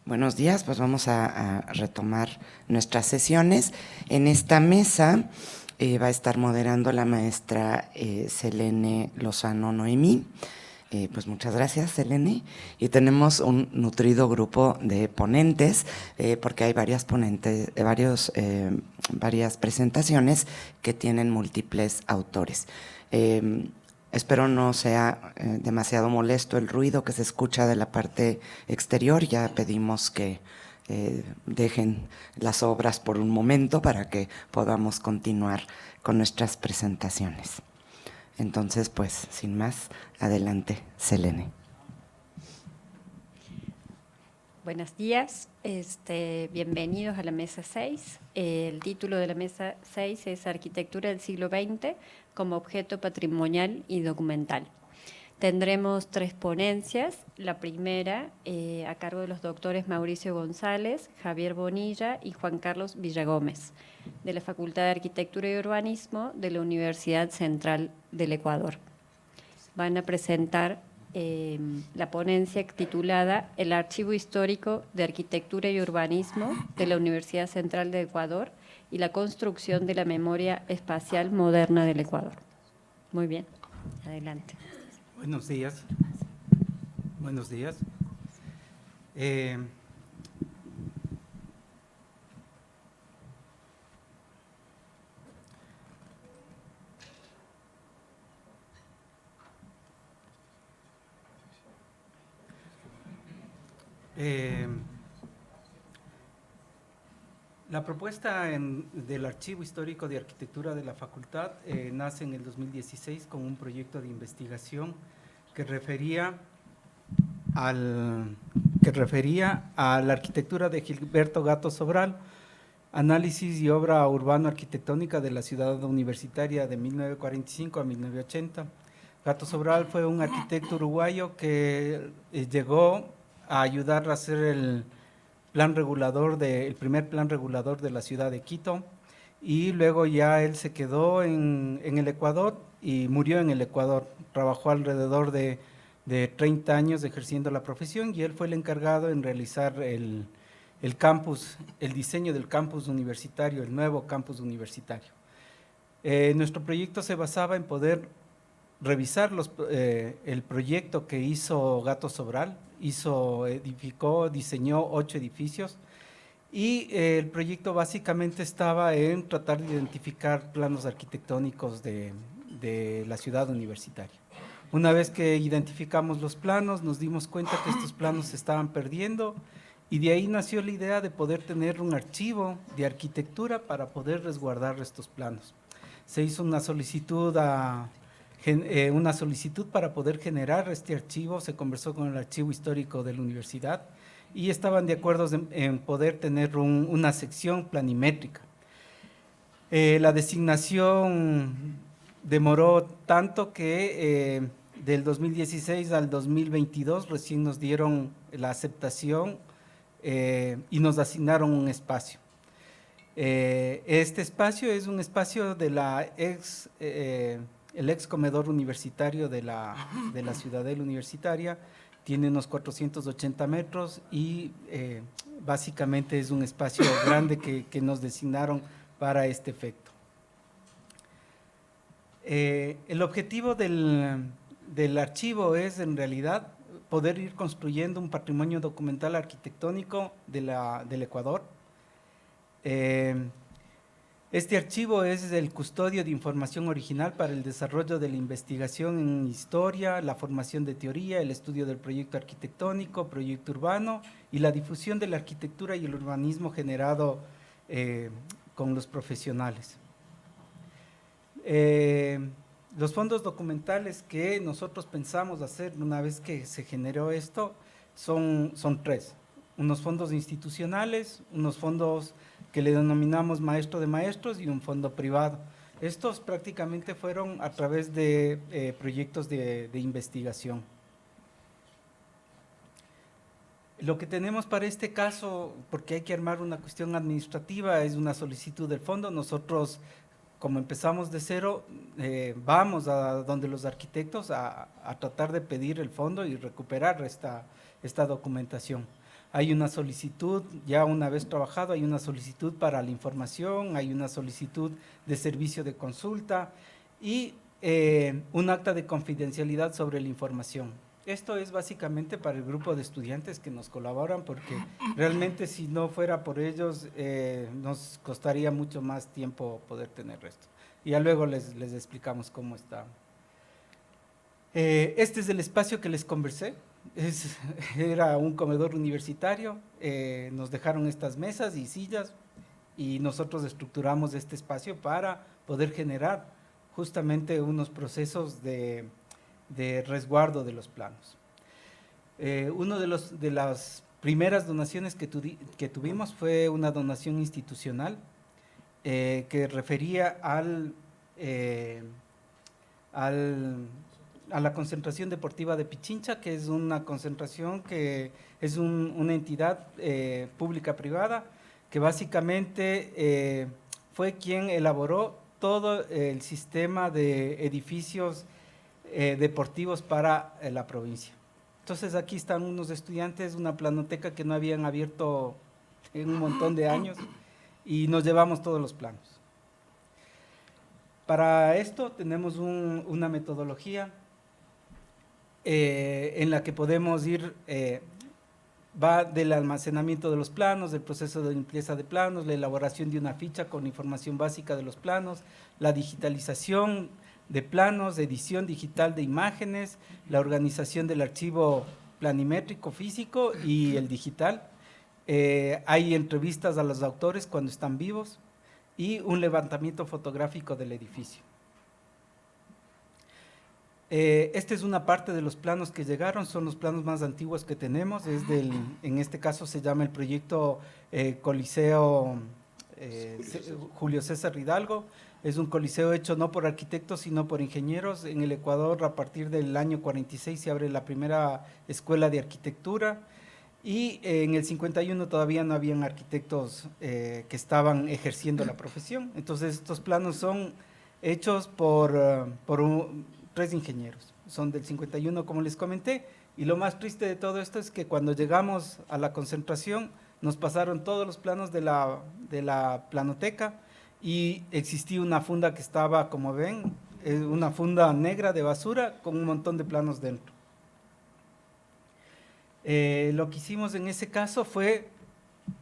Buenos días, pues vamos a retomar nuestras sesiones. En esta mesa va a estar moderando la maestra Selene Lozano Noemí. Pues muchas gracias, Selene. Y tenemos un nutrido grupo de ponentes, porque hay varias presentaciones que tienen múltiples autores. Espero no sea demasiado molesto el ruido que se escucha de la parte exterior. Ya pedimos que dejen las obras por un momento para que podamos continuar con nuestras presentaciones. Entonces, pues, sin más, adelante, Selene. Buenos días, bienvenidos a la mesa 6. El título de la mesa 6 es Arquitectura del siglo XX como objeto patrimonial y documental. Tendremos 3 ponencias. La primera a cargo de los doctores Mauricio González, Javier Bonilla y Juan Carlos Villagómez, de la Facultad de Arquitectura y Urbanismo de la Universidad Central del Ecuador. Van a presentar la ponencia titulada El Archivo Histórico de Arquitectura y Urbanismo de la Universidad Central de Ecuador y la construcción de la memoria espacial moderna del Ecuador. Muy bien, adelante. Buenos días. Buenos días. La propuesta del Archivo Histórico de Arquitectura de la Facultad nace en el 2016 con un proyecto de investigación que refería a la arquitectura de Gilberto Gato Sobral, análisis y obra urbano-arquitectónica de la ciudad universitaria de 1945 a 1980. Gato Sobral fue un arquitecto uruguayo que llegó a ayudar a hacer el primer plan regulador de la ciudad de Quito, y luego ya él se quedó en el Ecuador y murió en el Ecuador. Trabajó alrededor de 30 años ejerciendo la profesión, y él fue el encargado en realizar el campus, el diseño del campus universitario, el nuevo campus universitario. Nuestro proyecto se basaba en poder revisar el proyecto que hizo Gato Sobral. Diseñó 8 edificios, y el proyecto básicamente estaba en tratar de identificar planos arquitectónicos de la ciudad universitaria. Una vez que identificamos los planos, nos dimos cuenta que estos planos se estaban perdiendo, y de ahí nació la idea de poder tener un archivo de arquitectura para poder resguardar estos planos. Se hizo una solicitud para poder generar este archivo. Se conversó con el Archivo Histórico de la Universidad y estaban de acuerdo en poder tener una sección planimétrica. La designación demoró tanto que del 2016 al 2022 recién nos dieron la aceptación y nos asignaron un espacio. Este espacio es un espacio de el ex comedor universitario de la Ciudadela Universitaria. Tiene unos 480 metros y básicamente es un espacio grande que nos designaron para este efecto. El objetivo del archivo es, en realidad, poder ir construyendo un patrimonio documental arquitectónico del Ecuador. Este archivo es el custodio de información original para el desarrollo de la investigación en historia, la formación de teoría, el estudio del proyecto arquitectónico, proyecto urbano y la difusión de la arquitectura y el urbanismo generado con los profesionales. Los fondos documentales que nosotros pensamos hacer una vez que se generó esto son 3. Unos fondos institucionales, unos fondos que le denominamos maestro de maestros y un fondo privado. Estos prácticamente fueron a través de proyectos de investigación. Lo que tenemos para este caso, porque hay que armar una cuestión administrativa, es una solicitud del fondo. Nosotros, como empezamos de cero, vamos a donde los arquitectos a tratar de pedir el fondo y recuperar esta documentación. hay una solicitud, ya una vez trabajado, hay una solicitud para la información, hay una solicitud de servicio de consulta y un acta de confidencialidad sobre la información. Esto es básicamente para el grupo de estudiantes que nos colaboran, porque realmente si no fuera por ellos nos costaría mucho más tiempo poder tener esto. Y ya luego les explicamos cómo está. Este es el espacio que les conversé. Era un comedor universitario, nos dejaron estas mesas y sillas y nosotros estructuramos este espacio para poder generar justamente unos procesos de resguardo de los planos. Uno de las primeras donaciones que tuvimos fue una donación institucional que refería a la concentración deportiva de Pichincha, que es una concentración que es una entidad pública-privada que básicamente fue quien elaboró todo el sistema de edificios deportivos para la provincia. Entonces aquí están unos estudiantes, una planoteca que no habían abierto en un montón de años y nos llevamos todos los planos. Para esto tenemos una metodología en la que podemos ir, va del almacenamiento de los planos, del proceso de limpieza de planos, la elaboración de una ficha con información básica de los planos, la digitalización de planos, edición digital de imágenes, la organización del archivo planimétrico físico y el digital. Hay entrevistas a los autores cuando están vivos y un levantamiento fotográfico del edificio. Esta es una parte de los planos que llegaron, son los planos más antiguos que tenemos, en este caso se llama el proyecto Coliseo Julio César Hidalgo. Es un coliseo hecho no por arquitectos sino por ingenieros. En el Ecuador a partir del año 46 se abre la primera escuela de arquitectura y en el 51 todavía no habían arquitectos que estaban ejerciendo la profesión. Entonces estos planos son hechos por 3 ingenieros, son del 51 como les comenté, y lo más triste de todo esto es que cuando llegamos a la concentración nos pasaron todos los planos de la planoteca y existía una funda que estaba, como ven, una funda negra de basura con un montón de planos dentro. Lo que hicimos en ese caso fue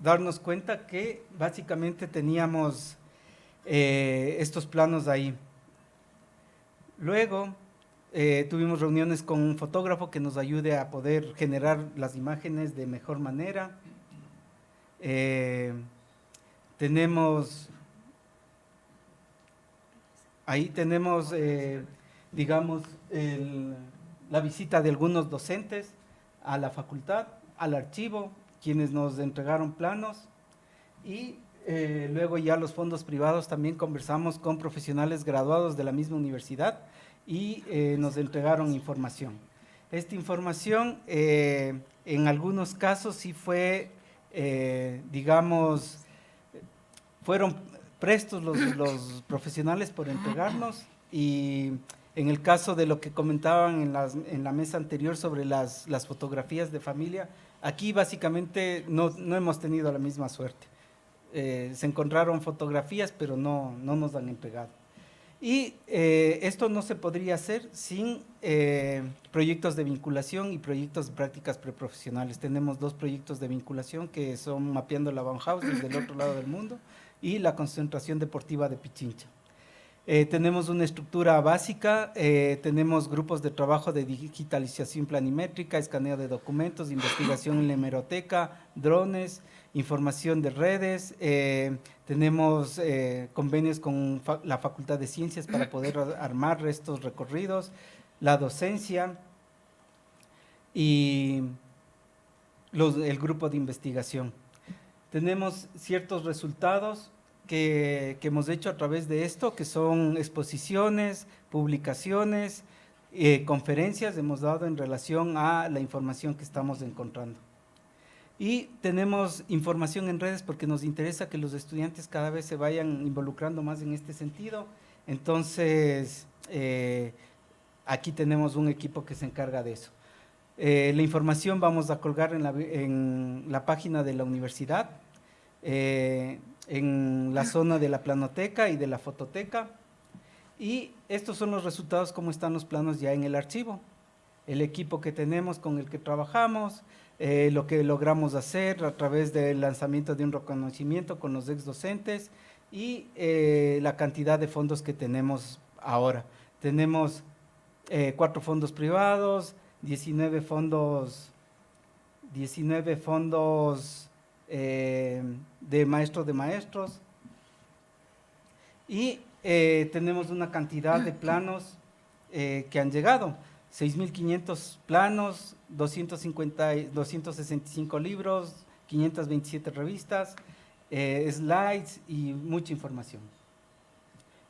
darnos cuenta que básicamente teníamos estos planos ahí. Luego tuvimos reuniones con un fotógrafo que nos ayude a poder generar las imágenes de mejor manera. Ahí tenemos, digamos, la visita de algunos docentes a la facultad, al archivo, quienes nos entregaron planos y luego ya los fondos privados también conversamos con profesionales graduados de la misma universidad y nos entregaron información. Esta información en algunos casos sí fue, digamos, fueron prestos los profesionales por entregarnos y en el caso de lo que comentaban en la mesa anterior sobre las fotografías de familia, aquí básicamente no hemos tenido la misma suerte. Se encontraron fotografías pero no nos han entregado. Y esto no se podría hacer sin proyectos de vinculación y proyectos de prácticas preprofesionales. Tenemos 2 proyectos de vinculación que son Mapeando la Bauhaus desde el otro lado del mundo y la Concentración Deportiva de Pichincha. Tenemos una estructura básica, tenemos grupos de trabajo de digitalización planimétrica, escaneo de documentos, investigación en la hemeroteca, drones, información de redes, tenemos convenios con la Facultad de Ciencias para poder armar estos recorridos, la docencia y el grupo de investigación. Tenemos ciertos resultados que hemos hecho a través de esto, que son exposiciones, publicaciones, conferencias hemos dado en relación a la información que estamos encontrando. Y tenemos información en redes porque nos interesa que los estudiantes cada vez se vayan involucrando más en este sentido. Entonces, aquí tenemos un equipo que se encarga de eso. La información vamos a colgar en la página de la universidad, en la zona de la planoteca y de la fototeca. Y estos son los resultados, cómo están los planos ya en el archivo. El equipo que tenemos, con el que trabajamos, lo que logramos hacer a través del lanzamiento de un reconocimiento con los ex docentes y la cantidad de fondos que tenemos ahora. Tenemos 4 fondos privados, 19 fondos de maestros de maestros, y tenemos una cantidad de planos que han llegado, 6.500 planos, 265 libros, 527 revistas, slides y mucha información.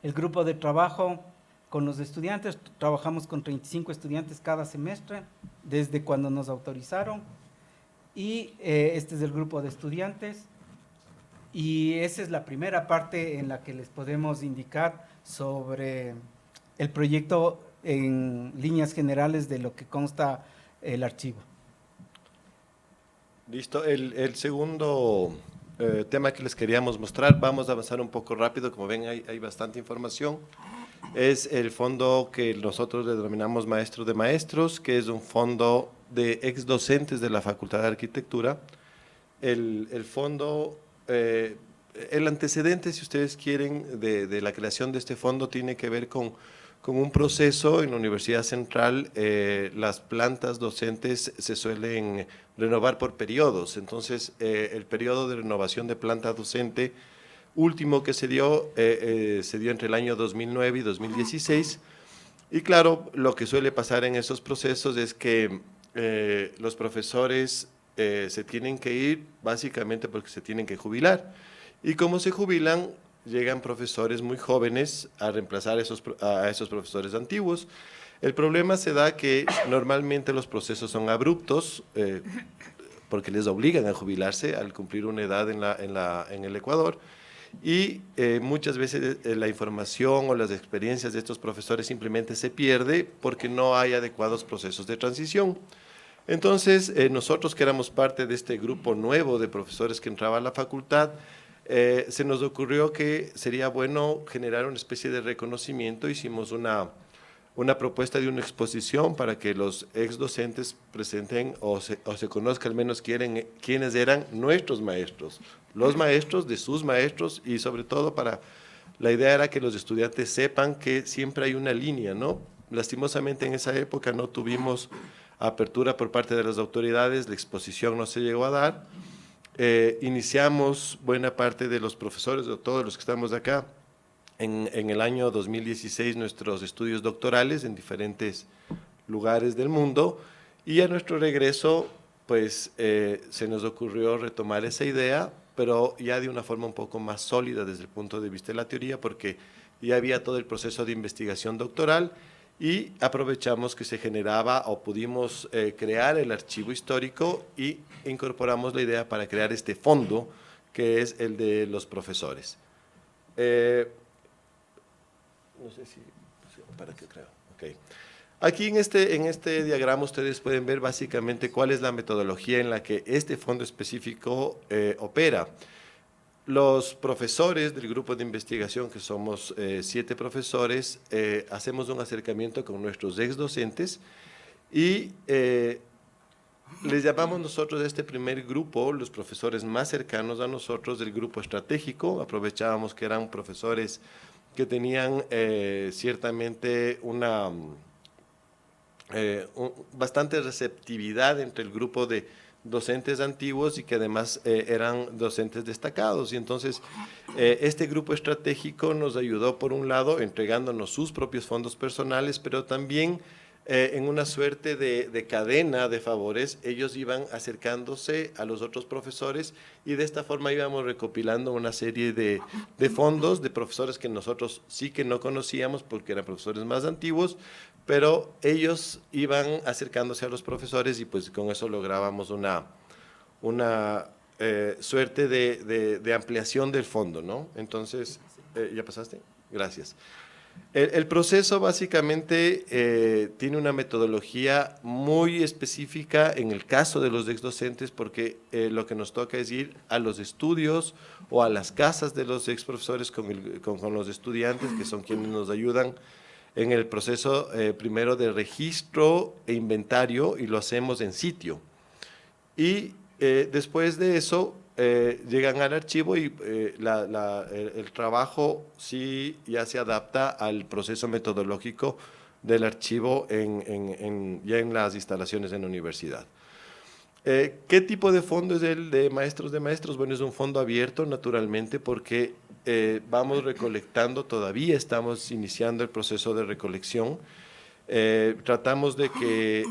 El grupo de trabajo con los estudiantes, trabajamos con 35 estudiantes cada semestre, desde cuando nos autorizaron, y este es el grupo de estudiantes, y esa es la primera parte en la que les podemos indicar sobre el proyecto en líneas generales de lo que consta el archivo. Listo, el segundo tema que les queríamos mostrar, vamos a avanzar un poco rápido, como ven hay bastante información, es el fondo que nosotros le denominamos Maestro de Maestros, que es un fondo de ex docentes de la Facultad de Arquitectura. El fondo, el antecedente, si ustedes quieren, de la creación de este fondo tiene que ver con un proceso en la Universidad Central. Las plantas docentes se suelen renovar por periodos, entonces el periodo de renovación de planta docente último que se dio entre el año 2009 y 2016, y claro, lo que suele pasar en esos procesos es que los profesores se tienen que ir básicamente porque se tienen que jubilar, y como se jubilan, llegan profesores muy jóvenes a reemplazar a esos profesores antiguos. El problema se da que normalmente los procesos son abruptos, porque les obligan a jubilarse al cumplir una edad en el Ecuador, y muchas veces la información o las experiencias de estos profesores simplemente se pierde porque no hay adecuados procesos de transición. Entonces, nosotros que éramos parte de este grupo nuevo de profesores que entraba a la facultad, se nos ocurrió que sería bueno generar una especie de reconocimiento. Hicimos una propuesta de una exposición para que los ex docentes presenten o se conozca al menos quiénes eran nuestros maestros, los maestros de sus maestros, y sobre todo la idea era que los estudiantes sepan que siempre hay una línea, ¿no? Lastimosamente en esa época no tuvimos apertura por parte de las autoridades, la exposición no se llegó a dar. Iniciamos buena parte de los profesores, de todos los que estamos acá, en el año 2016 nuestros estudios doctorales en diferentes lugares del mundo, y a nuestro regreso pues se nos ocurrió retomar esa idea, pero ya de una forma un poco más sólida desde el punto de vista de la teoría, porque ya había todo el proceso de investigación doctoral y aprovechamos que se generaba o pudimos crear el archivo histórico y incorporamos la idea para crear este fondo que es el de los profesores. No sé si, para qué creo, ok. Aquí en este diagrama ustedes pueden ver básicamente cuál es la metodología en la que este fondo específico opera. Los profesores del grupo de investigación, que somos 7 profesores, hacemos un acercamiento con nuestros ex docentes y les llamamos nosotros a este primer grupo, los profesores más cercanos a nosotros, del grupo estratégico. Aprovechábamos que eran profesores que tenían ciertamente bastante receptividad entre el grupo de docentes antiguos y que además eran docentes destacados. Y entonces este grupo estratégico nos ayudó, por un lado, entregándonos sus propios fondos personales, pero también en una suerte de cadena de favores. Ellos iban acercándose a los otros profesores y de esta forma íbamos recopilando una serie de fondos de profesores que nosotros sí que no conocíamos porque eran profesores más antiguos, pero ellos iban acercándose a los profesores y pues con eso lográbamos una suerte de ampliación del fondo, ¿no? Entonces, ¿ya pasaste? Gracias. El proceso básicamente tiene una metodología muy específica en el caso de los exdocentes, porque lo que nos toca es ir a los estudios o a las casas de los exprofesores con los estudiantes, que son quienes nos ayudan en el proceso primero de registro e inventario, y lo hacemos en sitio. Y después de eso llegan al archivo y el trabajo sí ya se adapta al proceso metodológico del archivo ya en las instalaciones en la universidad. ¿Qué tipo de fondo es el de maestros de maestros? Bueno, es un fondo abierto, naturalmente, porque vamos recolectando, todavía estamos iniciando el proceso de recolección. Tratamos de que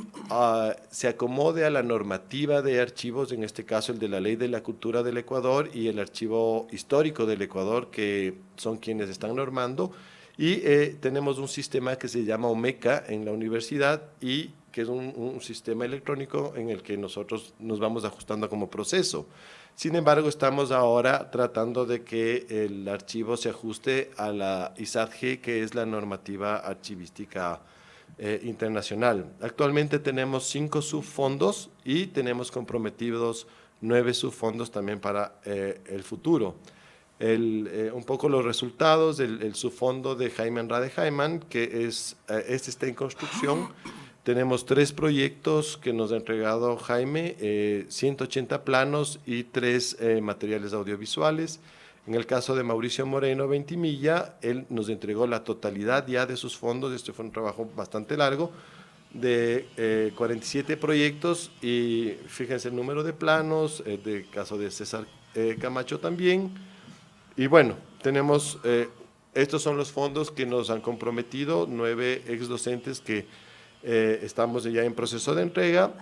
se acomode a la normativa de archivos, en este caso el de la Ley de la Cultura del Ecuador y el Archivo Histórico del Ecuador, que son quienes están normando, y tenemos un sistema que se llama OMECA en la universidad, y que es un sistema electrónico en el que nosotros nos vamos ajustando como proceso. Sin embargo, estamos ahora tratando de que el archivo se ajuste a la ISATG, que es la normativa archivística internacional. Actualmente tenemos 5 subfondos y tenemos comprometidos 9 subfondos también para el futuro. Un poco los resultados del subfondo de Jaime Andrade Jaiman, que este está en construcción. Tenemos 3 proyectos que nos ha entregado Jaime, 180 planos y 3 materiales audiovisuales. En el caso de Mauricio Moreno Ventimilla, él nos entregó la totalidad ya de sus fondos. Este fue un trabajo bastante largo, de 47 proyectos, y fíjense el número de planos, del caso de César Camacho también. Y bueno, tenemos, estos son los fondos que nos han comprometido 9 exdocentes que estamos ya en proceso de entrega.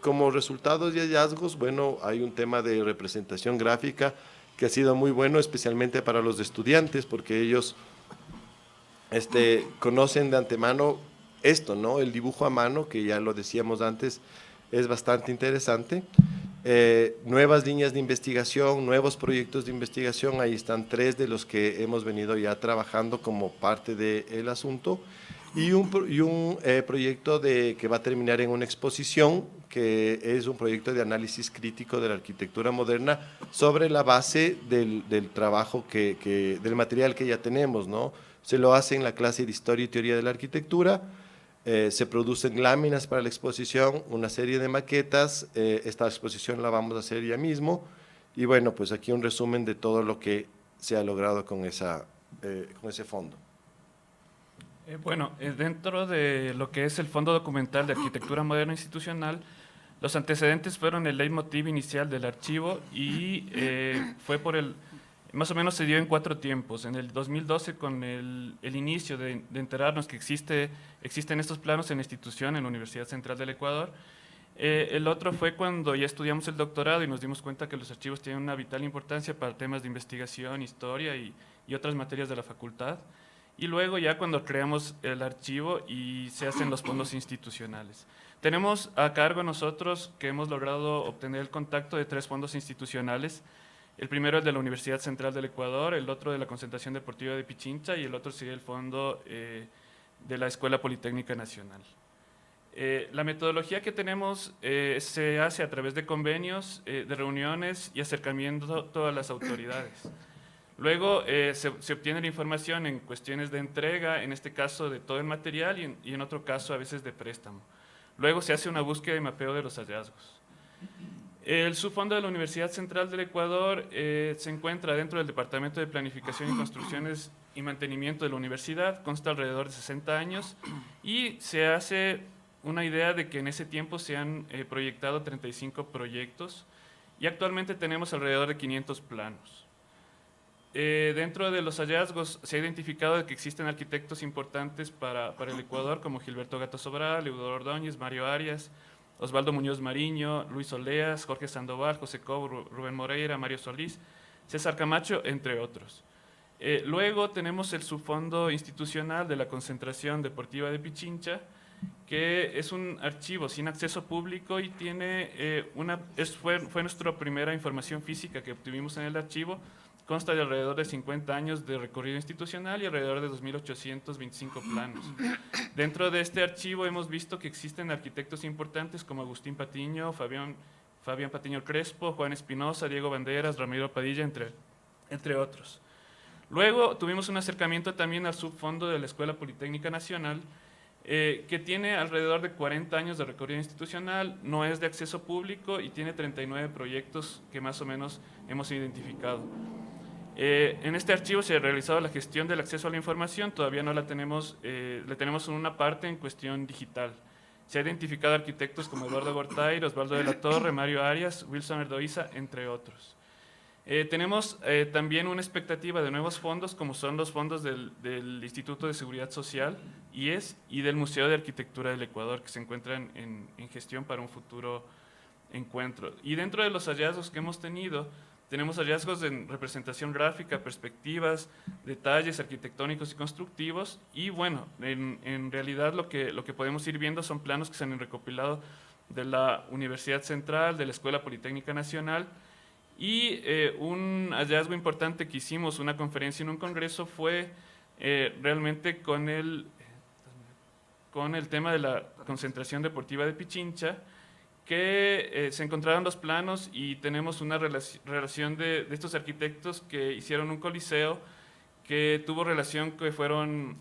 Como resultados y hallazgos, bueno, hay un tema de representación gráfica que ha sido muy bueno, especialmente para los estudiantes, porque ellos conocen de antemano esto, ¿no? El dibujo a mano, que ya lo decíamos antes, es bastante interesante. Nuevas líneas de investigación, nuevos proyectos de investigación, ahí están 3 de los que hemos venido ya trabajando como parte del asunto, y un proyecto que va a terminar en una exposición, que es un proyecto de análisis crítico de la arquitectura moderna sobre la base del trabajo, del material que ya tenemos, ¿no? Se lo hace en la clase de Historia y Teoría de la Arquitectura. Se producen láminas para la exposición, una serie de maquetas. Esta exposición la vamos a hacer ya mismo, y bueno, pues aquí un resumen de todo lo que se ha logrado con ese fondo. Dentro de lo que es el Fondo Documental de Arquitectura Moderna Institucional, los antecedentes fueron el leitmotiv inicial del archivo, y más o menos se dio en 4 tiempos. En el 2012, con el inicio de enterarnos que existen estos planos en la institución, en la Universidad Central del Ecuador. El otro fue cuando ya estudiamos el doctorado y nos dimos cuenta que los archivos tienen una vital importancia para temas de investigación, historia y otras materias de la facultad. Y luego ya cuando creamos el archivo y se hacen los fondos institucionales. Tenemos a cargo nosotros que hemos logrado obtener el contacto de 3 fondos institucionales. El primero es de la Universidad Central del Ecuador, el otro de la Concentración Deportiva de Pichincha, y el otro sería el fondo de la Escuela Politécnica Nacional. La metodología que tenemos se hace a través de convenios, de reuniones y acercamiento a todas las autoridades. Luego se obtiene la información en cuestiones de entrega, en este caso de todo el material, y en otro caso a veces de préstamo. Luego se hace una búsqueda y mapeo de los hallazgos. El subfondo de la Universidad Central del Ecuador se encuentra dentro del Departamento de Planificación y Construcciones y Mantenimiento de la universidad, consta alrededor de 60 años, y se hace una idea de que en ese tiempo se han proyectado 35 proyectos, y actualmente tenemos alrededor de 500 planos. Dentro de los hallazgos se ha identificado que existen arquitectos importantes para el Ecuador, como Gilberto Gato Sobral, Eudoro Ordóñez, Mario Arias, Osvaldo Muñoz Mariño, Luis Oleas, Jorge Sandoval, José Cobo, Rubén Moreira, Mario Solís, César Camacho, entre otros. Luego tenemos el subfondo institucional de la Concentración Deportiva de Pichincha, que es un archivo sin acceso público y tiene fue nuestra primera información física que obtuvimos en el archivo, consta de alrededor de 50 años de recorrido institucional y alrededor de 2.825 planos. Dentro de este archivo hemos visto que existen arquitectos importantes como Agustín Patiño, Fabián Patiño Crespo, Juan Espinosa, Diego Banderas, Ramiro Padilla, entre otros. Luego tuvimos un acercamiento también al subfondo de la Escuela Politécnica Nacional, que tiene alrededor de 40 años de recorrido institucional, no es de acceso público y tiene 39 proyectos que más o menos hemos identificado. En este archivo se ha realizado la gestión del acceso a la información, todavía no la tenemos, la tenemos en una parte en cuestión digital. Se ha identificado arquitectos como Eduardo Gortay, Osvaldo de la Torre, Mario Arias, Wilson Erdoiza, entre otros. Tenemos también una expectativa de nuevos fondos, como son los fondos del Instituto de Seguridad Social, IES, y del Museo de Arquitectura del Ecuador, que se encuentran en gestión para un futuro encuentro. Y dentro de los hallazgos que hemos tenido, tenemos hallazgos en representación gráfica, perspectivas, detalles arquitectónicos y constructivos, y bueno, en realidad lo que podemos ir viendo son planos que se han recopilado de la Universidad Central, de la Escuela Politécnica Nacional. Y un hallazgo importante que hicimos, una conferencia en un congreso, fue realmente con el tema de la concentración deportiva de Pichincha, que se encontraron los planos y tenemos una relación de estos arquitectos que hicieron un coliseo, que tuvo relación, que fueron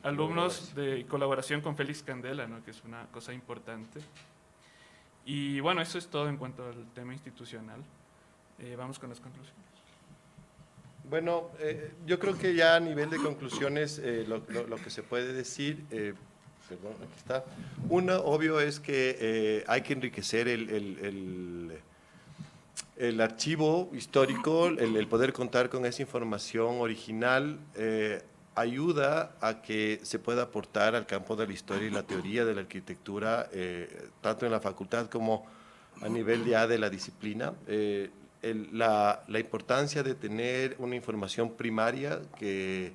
alumnos de colaboración con Félix Candela, ¿no? Que es una cosa importante. Y bueno, eso es todo en cuanto al tema institucional. Vamos con las conclusiones. Bueno, yo creo que ya a nivel de conclusiones, lo que se puede decir, perdón, aquí está. Uno, obvio, es que hay que enriquecer el archivo histórico, el poder contar con esa información original, ayuda a que se pueda aportar al campo de la historia y la teoría de la arquitectura, tanto en la facultad como a nivel ya de la disciplina. La importancia de tener una información primaria que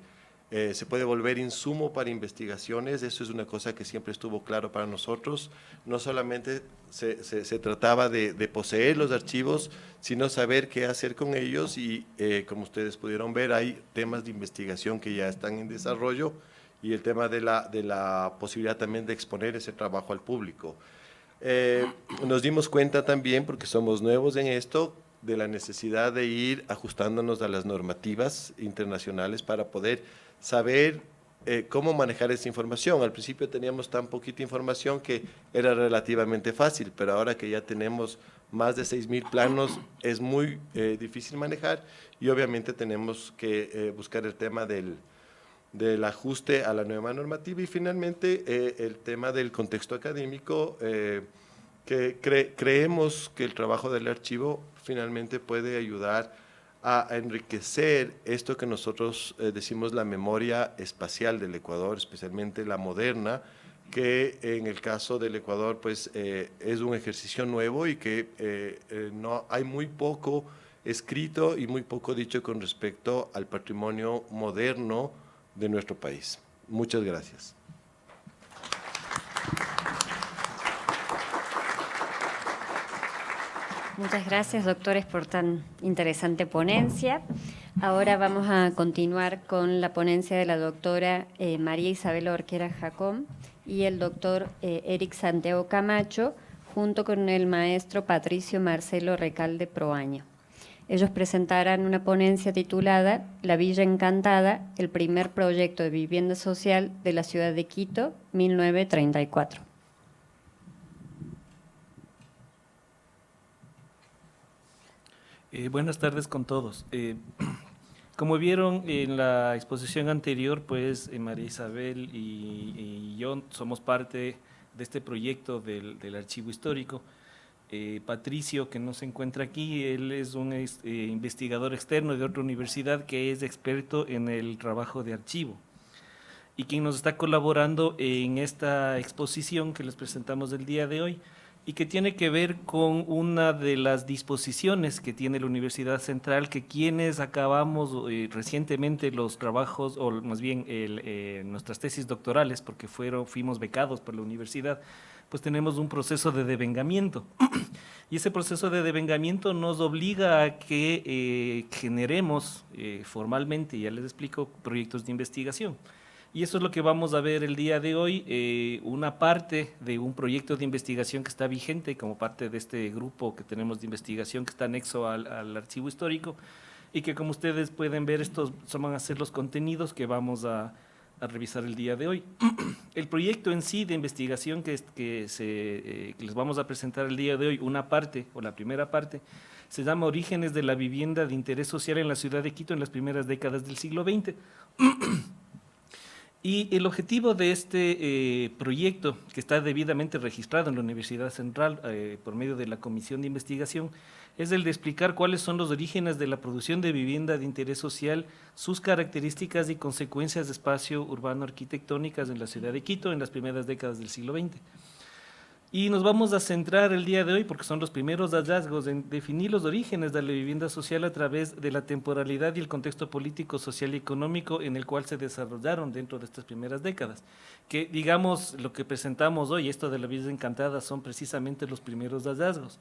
se puede volver insumo para investigaciones, eso es una cosa que siempre estuvo claro para nosotros. No solamente se trataba de poseer los archivos, sino saber qué hacer con ellos y como ustedes pudieron ver, hay temas de investigación que ya están en desarrollo y el tema de la posibilidad también de exponer ese trabajo al público. Nos dimos cuenta también, porque somos nuevos en esto, de la necesidad de ir ajustándonos a las normativas internacionales para poder saber cómo manejar esa información. Al principio teníamos tan poquita información que era relativamente fácil, pero ahora que ya tenemos más de 6.000 planos es muy difícil manejar y obviamente tenemos que buscar el tema del ajuste a la nueva normativa y finalmente el tema del contexto académico, que creemos que el trabajo del archivo finalmente puede ayudar a enriquecer esto que nosotros decimos la memoria espacial del Ecuador, especialmente la moderna, que en el caso del Ecuador pues es un ejercicio nuevo y que no hay muy poco escrito y muy poco dicho con respecto al patrimonio moderno de nuestro país. Muchas gracias. Muchas gracias, doctores, por tan interesante ponencia. Ahora vamos a continuar con la ponencia de la doctora María Isabel Orquera Jacón y el doctor Eric Santiago Camacho, junto con el maestro Patricio Marcelo Recalde Proaño. Ellos presentarán una ponencia titulada La Villa Encantada, el primer proyecto de vivienda social de la ciudad de Quito, 1934. Buenas tardes con todos. Como vieron en la exposición anterior, pues María Isabel y yo somos parte de este proyecto del archivo histórico. Patricio, que no se encuentra aquí, él es un investigador externo de otra universidad que es experto en el trabajo de archivo y quien nos está colaborando en esta exposición que les presentamos el día de hoy, y que tiene que ver con una de las disposiciones que tiene la Universidad Central, que quienes acabamos recientemente los trabajos, o más bien nuestras tesis doctorales, porque fuimos becados por la universidad, pues tenemos un proceso de devengamiento. Y ese proceso de devengamiento nos obliga a que generemos formalmente, ya les explico, proyectos de investigación. Y eso es lo que vamos a ver el día de hoy, una parte de un proyecto de investigación que está vigente como parte de este grupo que tenemos de investigación que está anexo al archivo histórico y que, como ustedes pueden ver, estos van a ser los contenidos que vamos a revisar el día de hoy. El proyecto en sí de investigación que les vamos a presentar el día de hoy, una parte o la primera parte, se llama Orígenes de la vivienda de interés social en la ciudad de Quito en las primeras décadas del siglo XX. Y el objetivo de este proyecto, que está debidamente registrado en la Universidad Central por medio de la Comisión de Investigación, es el de explicar cuáles son los orígenes de la producción de vivienda de interés social, sus características y consecuencias de espacio urbano arquitectónicas en la ciudad de Quito en las primeras décadas del siglo XX. Y nos vamos a centrar el día de hoy, porque son los primeros hallazgos, en definir los orígenes de la vivienda social a través de la temporalidad y el contexto político, social y económico en el cual se desarrollaron dentro de estas primeras décadas. Que, digamos, lo que presentamos hoy, esto de la Villa Encantada, son precisamente los primeros hallazgos.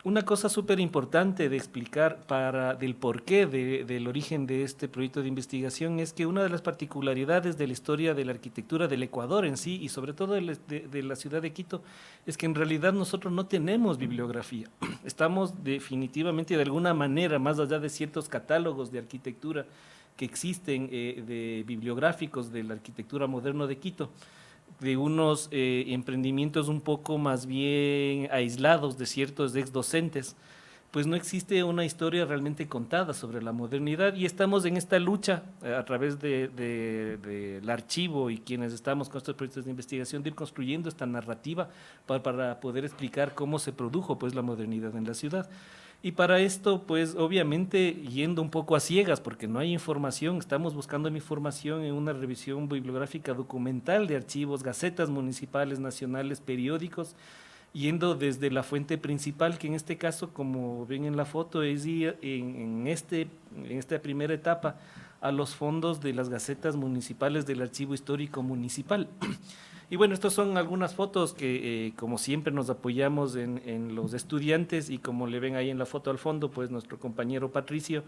Una cosa súper importante de explicar del porqué del origen de este proyecto de investigación es que una de las particularidades de la historia de la arquitectura del Ecuador en sí y sobre todo de la ciudad de Quito es que en realidad nosotros no tenemos bibliografía. Estamos definitivamente de alguna manera, más allá de ciertos catálogos de arquitectura que existen bibliográficos de la arquitectura moderna de Quito, de unos emprendimientos un poco más bien aislados de ciertos ex docentes, pues no existe una historia realmente contada sobre la modernidad y estamos en esta lucha a través del archivo y quienes estamos con estos proyectos de investigación de ir construyendo esta narrativa para poder explicar cómo se produjo pues la modernidad en la ciudad. Y para esto, pues obviamente yendo un poco a ciegas, porque no hay información, estamos buscando información en una revisión bibliográfica documental de archivos, gacetas municipales, nacionales, periódicos, yendo desde la fuente principal, que en este caso, como ven en la foto, es ir en esta primera etapa a los fondos de las gacetas municipales del Archivo Histórico Municipal. Y bueno, estas son algunas fotos que, como siempre, nos apoyamos en los estudiantes y como le ven ahí en la foto al fondo, pues nuestro compañero Patricio,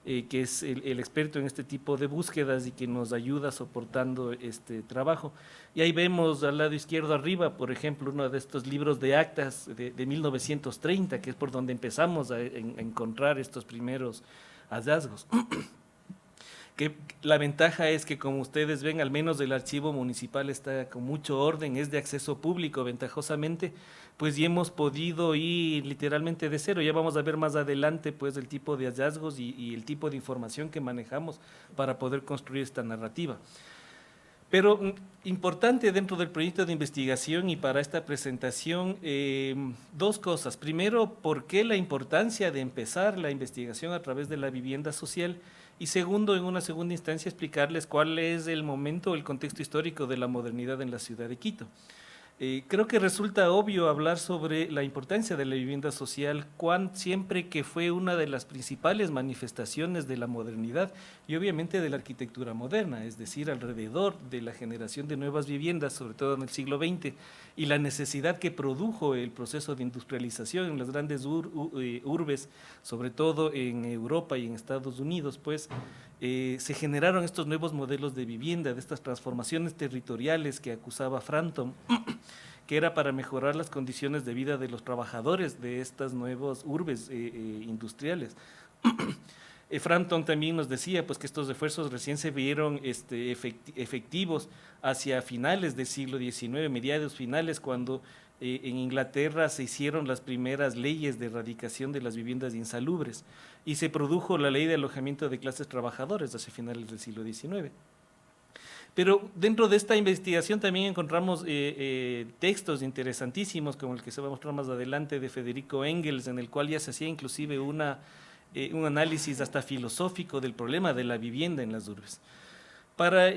que es el experto en este tipo de búsquedas y que nos ayuda soportando este trabajo. Y ahí vemos al lado izquierdo arriba, por ejemplo, uno de estos libros de actas de 1930, que es por donde empezamos a encontrar estos primeros hallazgos. Que la ventaja es que, como ustedes ven, al menos el archivo municipal está con mucho orden, es de acceso público ventajosamente, pues ya hemos podido ir literalmente de cero. Ya vamos a ver más adelante pues el tipo de hallazgos y el tipo de información que manejamos para poder construir esta narrativa. Pero importante dentro del proyecto de investigación y para esta presentación, dos cosas. Primero, ¿por qué la importancia de empezar la investigación a través de la vivienda social? Y segundo, en una segunda instancia, explicarles cuál es el momento, el contexto histórico de la modernidad en la ciudad de Quito. Creo que resulta obvio hablar sobre la importancia de la vivienda social siempre que fue una de las principales manifestaciones de la modernidad y obviamente de la arquitectura moderna, es decir, alrededor de la generación de nuevas viviendas, sobre todo en el siglo XX, y la necesidad que produjo el proceso de industrialización en las grandes urbes, sobre todo en Europa y en Estados Unidos, pues se generaron estos nuevos modelos de vivienda, de estas transformaciones territoriales que acusaba Frampton, que era para mejorar las condiciones de vida de los trabajadores de estas nuevas urbes industriales. Frampton también nos decía pues, que estos esfuerzos recién se vieron efectivos hacia finales del siglo XIX, mediados finales, cuando en Inglaterra se hicieron las primeras leyes de erradicación de las viviendas insalubres y se produjo la ley de alojamiento de clases trabajadoras hacia finales del siglo XIX. Pero dentro de esta investigación también encontramos textos interesantísimos, como el que se va a mostrar más adelante de Federico Engels, en el cual ya se hacía inclusive un análisis hasta filosófico del problema de la vivienda en las urbes. Para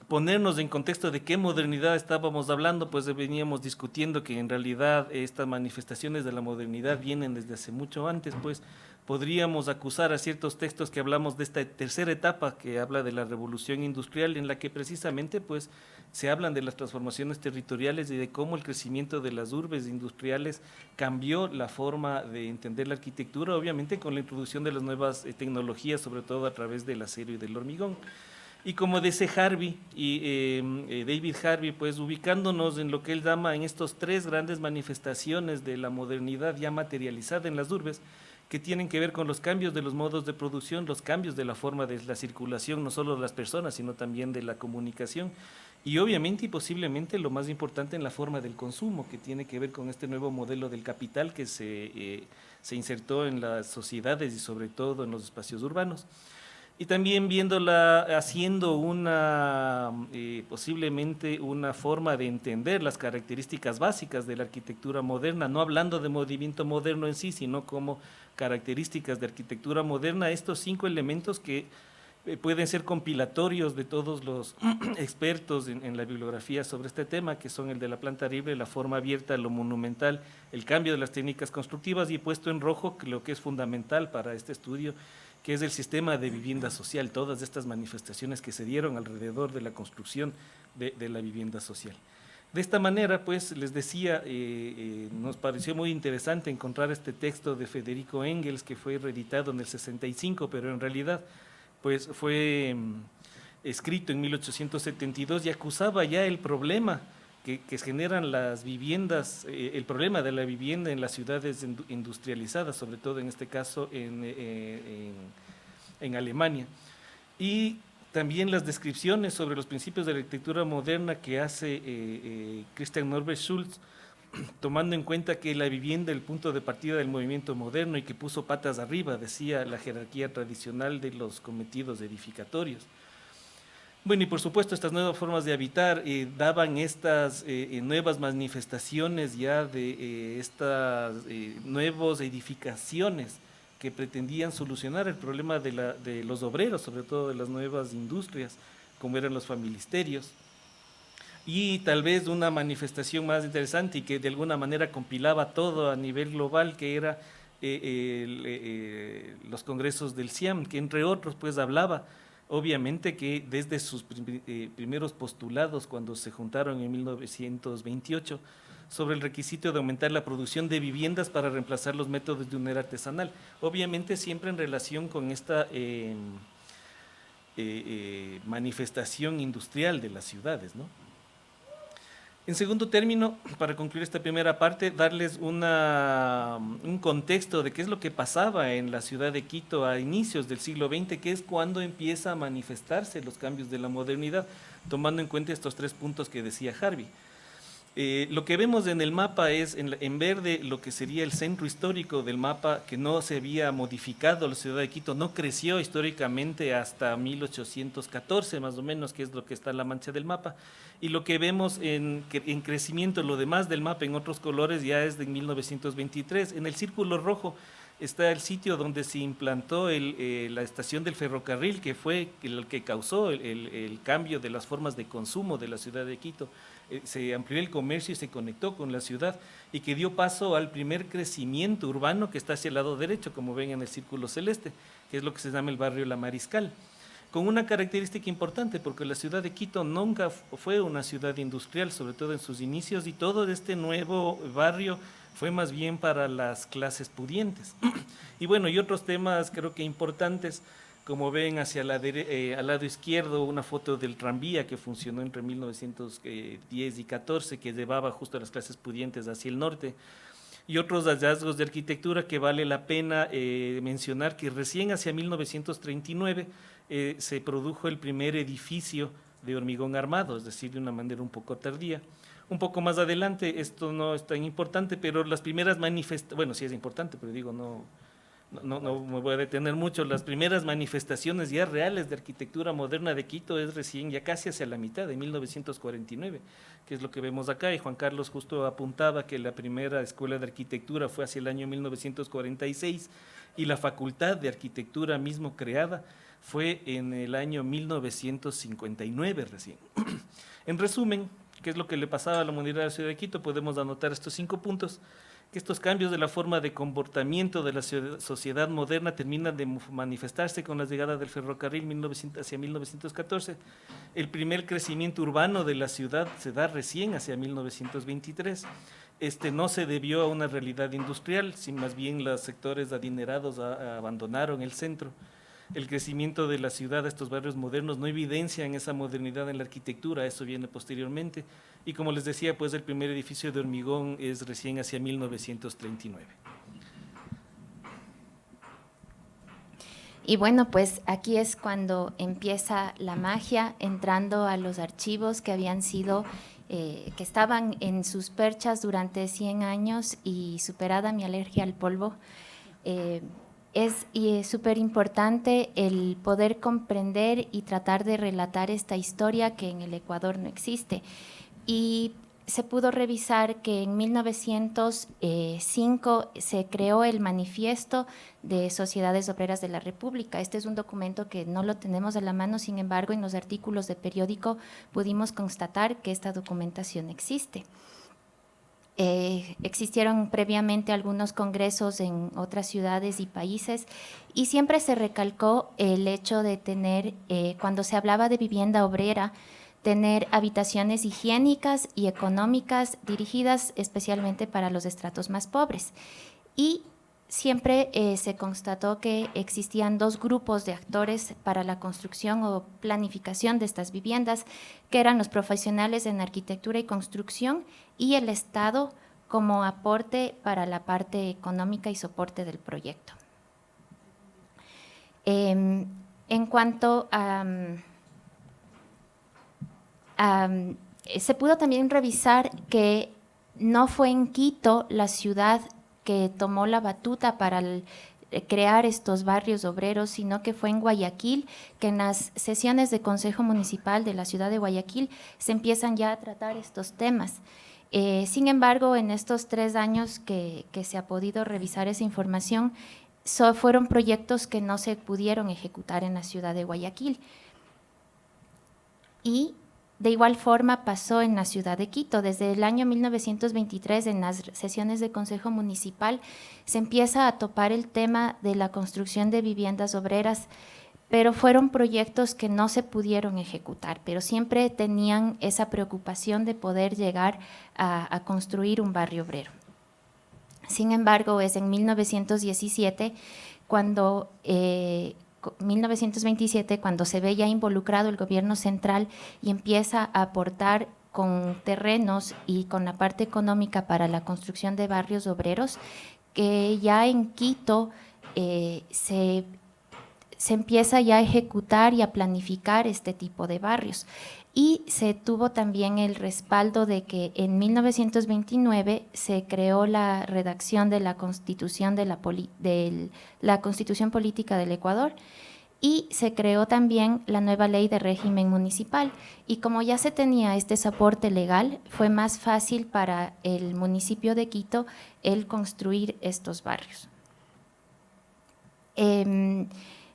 ponernos en contexto de qué modernidad estábamos hablando, pues veníamos discutiendo que en realidad estas manifestaciones de la modernidad vienen desde hace mucho antes, pues podríamos acusar a ciertos textos que hablamos de esta tercera etapa que habla de la revolución industrial, en la que precisamente pues se hablan de las transformaciones territoriales y de cómo el crecimiento de las urbes industriales cambió la forma de entender la arquitectura, obviamente con la introducción de las nuevas tecnologías, sobre todo a través del acero y del hormigón. Y como dice Harvey y David Harvey, pues ubicándonos en lo que él llama en estos tres grandes manifestaciones de la modernidad ya materializada en las urbes, que tienen que ver con los cambios de los modos de producción, los cambios de la forma de la circulación, no solo de las personas, sino también de la comunicación, y obviamente y posiblemente lo más importante en la forma del consumo, que tiene que ver con este nuevo modelo del capital que se insertó en las sociedades y sobre todo en los espacios urbanos. Y también viéndola haciendo posiblemente una forma de entender las características básicas de la arquitectura moderna, no hablando de movimiento moderno en sí, sino como características de arquitectura moderna, estos 5 elementos que pueden ser compilatorios de todos los expertos en la bibliografía sobre este tema, que son el de la planta libre, la forma abierta, lo monumental, el cambio de las técnicas constructivas, y puesto en rojo lo que es fundamental para este estudio, que es el sistema de vivienda social, todas estas manifestaciones que se dieron alrededor de la construcción de la vivienda social. De esta manera, pues, les decía, nos pareció muy interesante encontrar este texto de Federico Engels, que fue reeditado en el 65, pero en realidad, pues, fue escrito en 1872 y acusaba ya el problema que generan las viviendas, el problema de la vivienda en las ciudades industrializadas, sobre todo en este caso en Alemania. Y también las descripciones sobre los principios de la arquitectura moderna que hace Christian Norbert Schulz, tomando en cuenta que la vivienda es el punto de partida del movimiento moderno y que puso patas arriba, decía, la jerarquía tradicional de los cometidos edificatorios. Bueno, y por supuesto estas nuevas formas de habitar daban estas nuevas manifestaciones ya de estas nuevas edificaciones que pretendían solucionar el problema de los obreros, sobre todo de las nuevas industrias, como eran los familisterios. Y tal vez una manifestación más interesante y que de alguna manera compilaba todo a nivel global, que era los congresos del CIAM, que entre otros pues hablaba obviamente que desde sus primeros postulados, cuando se juntaron en 1928, sobre el requisito de aumentar la producción de viviendas para reemplazar los métodos de una era artesanal, obviamente siempre en relación con esta manifestación industrial de las ciudades, ¿no? En segundo término, para concluir esta primera parte, darles un contexto de qué es lo que pasaba en la ciudad de Quito a inicios del siglo XX, que es cuando empieza a manifestarse los cambios de la modernidad, tomando en cuenta estos 3 puntos que decía Harvey. Lo que vemos en el mapa es en verde lo que sería el centro histórico del mapa, que no se había modificado. La ciudad de Quito no creció históricamente hasta 1814 más o menos, que es lo que está en la mancha del mapa, y lo que vemos en crecimiento, lo demás del mapa en otros colores, ya es de 1923. En el círculo rojo está el sitio donde se implantó la estación del ferrocarril, que fue el que causó el cambio de las formas de consumo de la ciudad de Quito. Se amplió el comercio y se conectó con la ciudad, y que dio paso al primer crecimiento urbano que está hacia el lado derecho, como ven en el círculo celeste, que es lo que se llama el barrio La Mariscal, con una característica importante, porque la ciudad de Quito nunca fue una ciudad industrial, sobre todo en sus inicios, y todo este nuevo barrio fue más bien para las clases pudientes. Y bueno, y otros temas creo que importantes, como ven hacia al lado izquierdo, una foto del tranvía que funcionó entre 1910 y 14, que llevaba justo a las clases pudientes hacia el norte, y otros hallazgos de arquitectura que vale la pena mencionar, que recién hacia 1939 se produjo el primer edificio de hormigón armado, es decir, de una manera un poco tardía. Un poco más adelante, esto no es tan importante, pero las primeras manifestaciones, bueno, sí es importante, pero digo, no me voy a detener mucho. Las primeras manifestaciones ya reales de arquitectura moderna de Quito es recién, ya casi hacia la mitad de 1949, que es lo que vemos acá, y Juan Carlos justo apuntaba que la primera escuela de arquitectura fue hacia el año 1946, y la facultad de arquitectura mismo creada fue en el año 1959 recién. En resumen, ¿qué es lo que le pasaba a la humanidad de la ciudad de Quito? Podemos anotar estos 5 puntos, que estos cambios de la forma de comportamiento de la sociedad moderna terminan de manifestarse con la llegada del ferrocarril hacia 1914. El primer crecimiento urbano de la ciudad se da recién hacia 1923. No se debió a una realidad industrial, sino más bien los sectores adinerados abandonaron el centro. El crecimiento de la ciudad, estos barrios modernos, no evidencian esa modernidad en la arquitectura, eso viene posteriormente. Y como les decía, pues el primer edificio de hormigón es recién hacia 1939. Y bueno, pues aquí es cuando empieza la magia, entrando a los archivos que habían sido, que estaban en sus perchas durante 100 años y superada mi alergia al polvo. Es súper importante el poder comprender y tratar de relatar esta historia que en el Ecuador no existe. Y se pudo revisar que en 1905 se creó el Manifiesto de Sociedades Obreras de la República. Este es un documento que no lo tenemos a la mano, sin embargo, en los artículos de periódico pudimos constatar que esta documentación existe. Existieron previamente algunos congresos en otras ciudades y países y siempre se recalcó el hecho de tener, cuando se hablaba de vivienda obrera, tener habitaciones higiénicas y económicas dirigidas especialmente para los estratos más pobres. Y siempre se constató que existían dos grupos de actores para la construcción o planificación de estas viviendas, que eran los profesionales en arquitectura y construcción y el Estado como aporte para la parte económica y soporte del proyecto. En cuanto a… se pudo también revisar que no fue en Quito la ciudad que tomó la batuta para crear estos barrios obreros, sino que fue en Guayaquil, que en las sesiones de Consejo Municipal de la ciudad de Guayaquil se empiezan ya a tratar estos temas. Sin embargo, en estos 3 años que se ha podido revisar esa información, fueron proyectos que no se pudieron ejecutar en la ciudad de Guayaquil. Y de igual forma pasó en la ciudad de Quito. Desde el año 1923, en las sesiones de Consejo Municipal, se empieza a topar el tema de la construcción de viviendas obreras, pero fueron proyectos que no se pudieron ejecutar, pero siempre tenían esa preocupación de poder llegar a construir un barrio obrero. Sin embargo, es en 1917 cuando… 1927, cuando se ve ya involucrado el gobierno central y empieza a aportar con terrenos y con la parte económica para la construcción de barrios obreros, que ya en Quito se empieza ya a ejecutar y a planificar este tipo de barrios. Y se tuvo también el respaldo de que en 1929 se creó la redacción de la Constitución, de la Constitución Política del Ecuador, y se creó también la nueva ley de régimen municipal. Y como ya se tenía este soporte legal, fue más fácil para el municipio de Quito el construir estos barrios.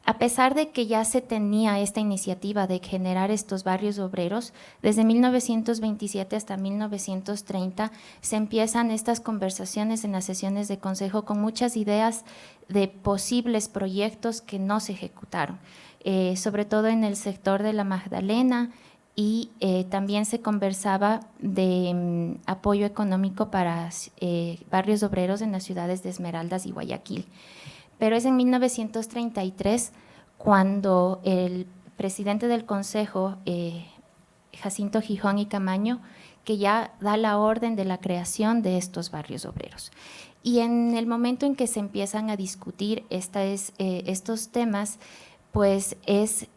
A pesar de que ya se tenía esta iniciativa de generar estos barrios obreros, desde 1927 hasta 1930 se empiezan estas conversaciones en las sesiones de consejo con muchas ideas de posibles proyectos que no se ejecutaron, sobre todo en el sector de la Magdalena, y también se conversaba de apoyo económico para barrios obreros en las ciudades de Esmeraldas y Guayaquil. Pero es en 1933 cuando el presidente del Consejo, Jacinto Gijón y Camaño, que ya da la orden de la creación de estos barrios obreros. Y en el momento en que se empiezan a discutir estos temas, pues es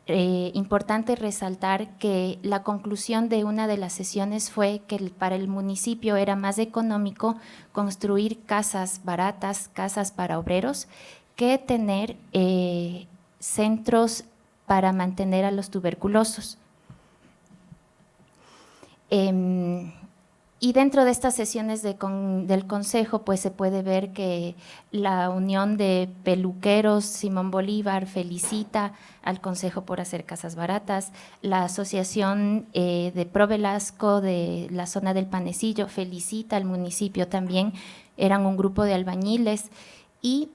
importante resaltar que la conclusión de una de las sesiones fue que para el municipio era más económico construir casas baratas, casas para obreros, que tener centros para mantener a los tuberculosos. Y dentro de estas sesiones del Consejo, pues se puede ver que la Unión de Peluqueros Simón Bolívar felicita al Consejo por hacer casas baratas, la Asociación de Pro Velasco de la zona del Panecillo felicita al municipio también eran un grupo de albañiles y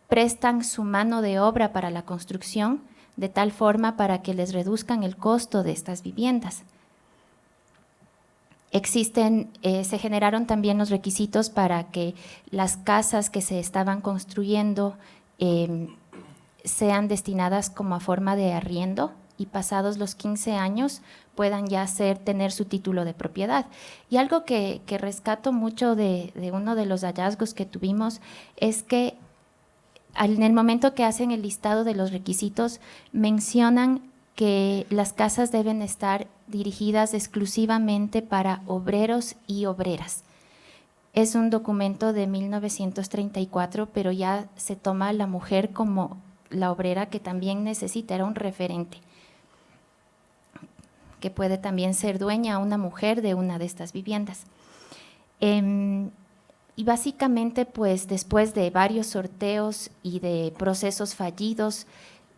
prestan su mano de obra para la construcción de tal forma para que les reduzcan el costo de estas viviendas. Se generaron también los requisitos para que las casas que se estaban construyendo sean destinadas como a forma de arriendo y pasados los 15 años puedan ya tener su título de propiedad. Y algo que rescato mucho de uno de los hallazgos que tuvimos es que en el momento que hacen el listado de los requisitos, mencionan que las casas deben estar dirigidas exclusivamente para obreros y obreras. Es un documento de 1934, pero ya se toma a la mujer como la obrera que también necesita, era un referente, que puede también ser dueña una mujer de una de estas viviendas. Y básicamente, pues después de varios sorteos y de procesos fallidos,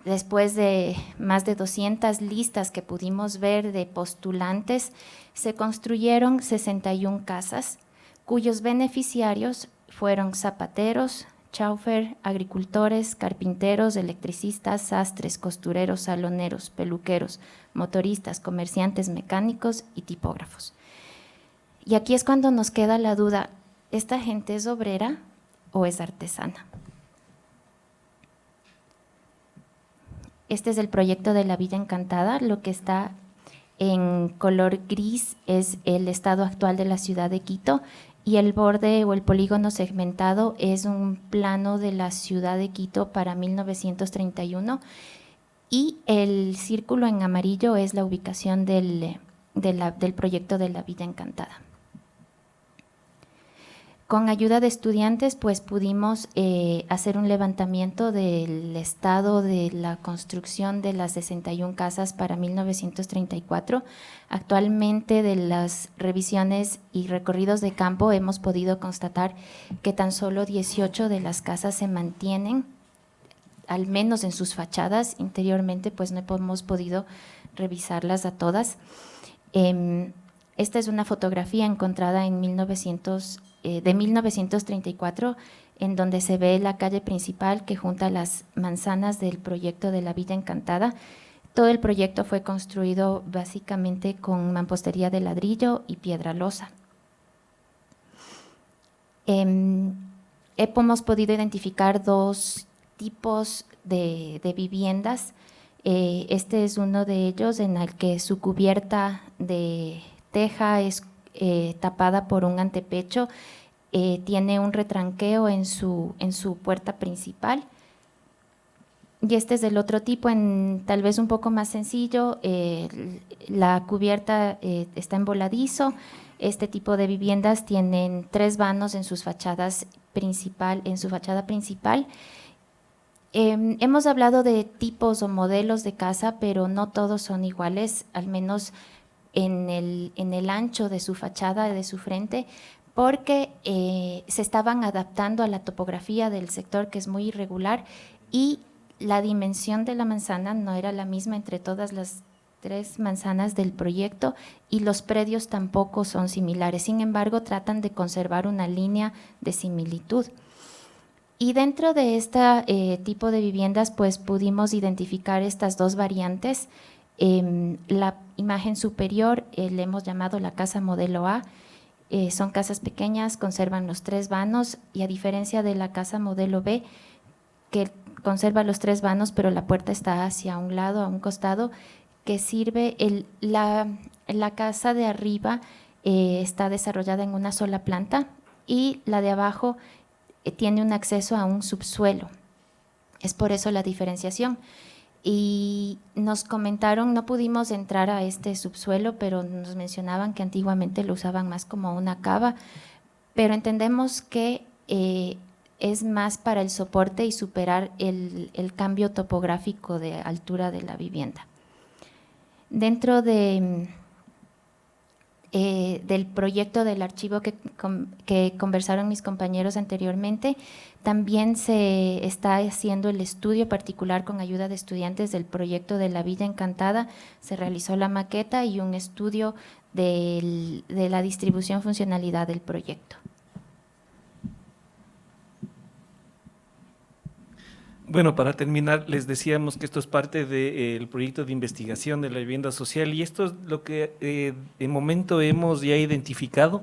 después de más de 200 listas que pudimos ver de postulantes, se construyeron 61 casas, cuyos beneficiarios fueron zapateros, chauffeur, agricultores, carpinteros, electricistas, sastres, costureros, saloneros, peluqueros, motoristas, comerciantes mecánicos y tipógrafos. Y aquí es cuando nos queda la duda, ¿esta gente es obrera o es artesana? Este es el proyecto de la Villa Encantada. Lo que está en color gris es el estado actual de la ciudad de Quito y el borde o el polígono segmentado es un plano de la ciudad de Quito para 1931 y el círculo en amarillo es la ubicación del proyecto de la Villa Encantada. Con ayuda de estudiantes, pues pudimos hacer un levantamiento del estado de la construcción de las 61 casas para 1934. Actualmente, de las revisiones y recorridos de campo, hemos podido constatar que tan solo 18 de las casas se mantienen, al menos en sus fachadas. Interiormente, pues no hemos podido revisarlas a todas. Esta es una fotografía encontrada en de 1934, en donde se ve la calle principal que junta las manzanas del proyecto de la Villa Encantada. Todo el proyecto fue construido básicamente con mampostería de ladrillo y piedra losa. Hemos podido identificar dos tipos de viviendas. Este es uno de ellos en el que su cubierta de teja es tapada por un antepecho, tiene un retranqueo en su puerta principal. Y este es del otro tipo, tal vez un poco más sencillo, la cubierta está en voladizo. Este tipo de viviendas tienen 3 vanos en su fachada principal. Hemos hablado de tipos o modelos de casa, pero no todos son iguales, al menos en el ancho de su fachada, de su frente, porque se estaban adaptando a la topografía del sector, que es muy irregular, y la dimensión de la manzana no era la misma entre todas las 3 manzanas del proyecto y los predios tampoco son similares. Sin embargo, tratan de conservar una línea de similitud. Y dentro de este tipo de viviendas, pues pudimos identificar estas 2 variantes. La imagen superior le hemos llamado la casa modelo A. Son casas pequeñas, conservan los 3 vanos y a diferencia de la casa modelo B, que conserva los 3 vanos, pero la puerta está hacia un lado, a un costado, que sirve, la casa de arriba está desarrollada en una sola planta y la de abajo tiene un acceso a un subsuelo. Es por eso la diferenciación. Y nos comentaron, no pudimos entrar a este subsuelo, pero nos mencionaban que antiguamente lo usaban más como una cava, pero entendemos que es más para el soporte y superar el cambio topográfico de altura de la vivienda. Dentro del proyecto del archivo que conversaron mis compañeros anteriormente, también se está haciendo el estudio particular con ayuda de estudiantes del proyecto de la Villa Encantada. Se realizó la maqueta y un estudio de la distribución funcionalidad del proyecto. Bueno, para terminar, les decíamos que esto es parte del proyecto de investigación de la vivienda social y esto es lo que de momento hemos ya identificado.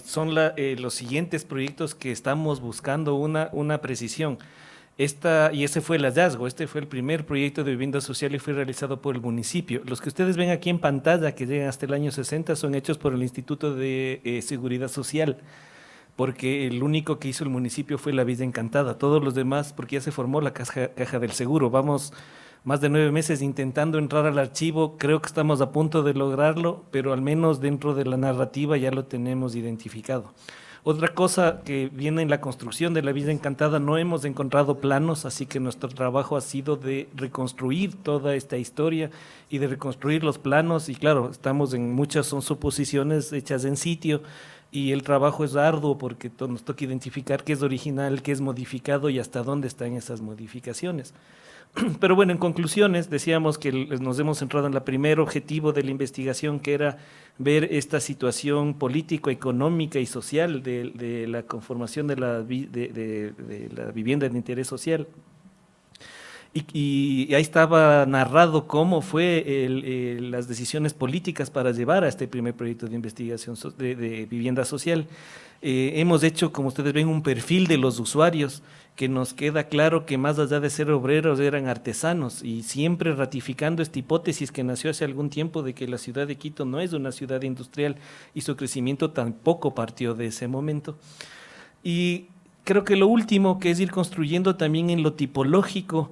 Son los siguientes proyectos que estamos buscando una precisión. Y ese fue el hallazgo, este fue el primer proyecto de vivienda social y fue realizado por el municipio. Los que ustedes ven aquí en pantalla, que llegan hasta el año 60, son hechos por el Instituto de Seguridad Social, porque el único que hizo el municipio fue la Villa Encantada. Todos los demás, porque ya se formó la caja del seguro. Vamos más de 9 meses intentando entrar al archivo, creo que estamos a punto de lograrlo, pero al menos dentro de la narrativa ya lo tenemos identificado. Otra cosa que viene en la construcción de la Villa Encantada, no hemos encontrado planos, así que nuestro trabajo ha sido de reconstruir toda esta historia y de reconstruir los planos, y claro, estamos en muchas, son suposiciones hechas en sitio, y el trabajo es arduo porque nos toca identificar qué es original, qué es modificado y hasta dónde están esas modificaciones. Pero bueno, en conclusiones, decíamos que nos hemos centrado en el primer objetivo de la investigación, que era ver esta situación político, económica y social de la conformación de la vivienda de interés social. Y ahí estaba narrado cómo fue las decisiones políticas para llevar a este primer proyecto de investigación de vivienda social. Hemos hecho, como ustedes ven, un perfil de los usuarios, que nos queda claro que más allá de ser obreros eran artesanos, y siempre ratificando esta hipótesis que nació hace algún tiempo de que la ciudad de Quito no es una ciudad industrial y su crecimiento tampoco partió de ese momento. Y creo que lo último, que es ir construyendo también en lo tipológico,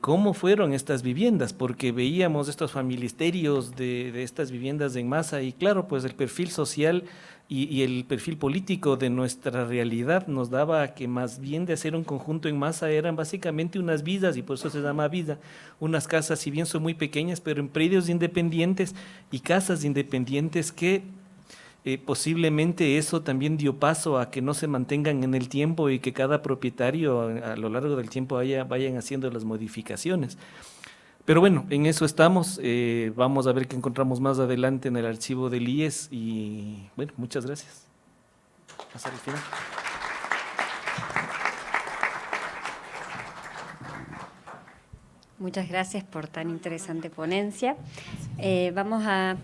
cómo fueron estas viviendas, porque veíamos estos familisterios de estas viviendas en masa, y claro, pues el perfil social y el perfil político de nuestra realidad nos daba que más bien de hacer un conjunto en masa eran básicamente unas villas, y por eso se llama villa, unas casas, si bien son muy pequeñas, pero en predios independientes y casas independientes que posiblemente eso también dio paso a que no se mantengan en el tiempo y que cada propietario a lo largo del tiempo vayan haciendo las modificaciones. Pero bueno, en eso estamos. Vamos a ver qué encontramos más adelante en el archivo del IES y bueno, muchas gracias. Pasar al final. Muchas gracias por tan interesante ponencia. Vamos a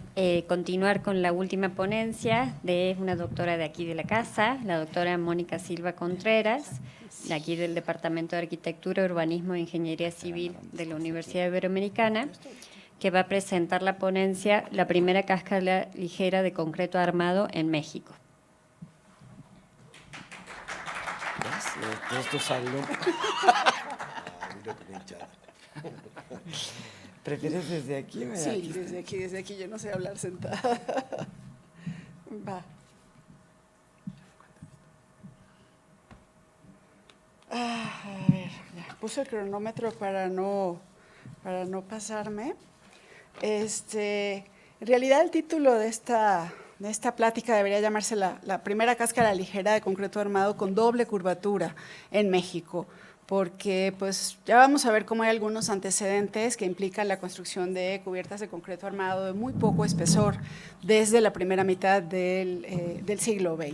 continuar con la última ponencia de una doctora de aquí de la casa, la doctora Mónica Silva Contreras, de aquí del Departamento de Arquitectura, Urbanismo e Ingeniería Civil de la Universidad Iberoamericana, que va a presentar la ponencia La primera cáscara ligera de concreto armado en México. ¿Prefieres desde aquí? Sí, desde aquí. Yo no sé hablar sentada. Va. A ver, ya puse el cronómetro para no pasarme. En realidad el título de esta plática debería llamarse la primera cáscara ligera de concreto armado con doble curvatura en México, porque pues ya vamos a ver cómo hay algunos antecedentes que implican la construcción de cubiertas de concreto armado de muy poco espesor desde la primera mitad del siglo XX.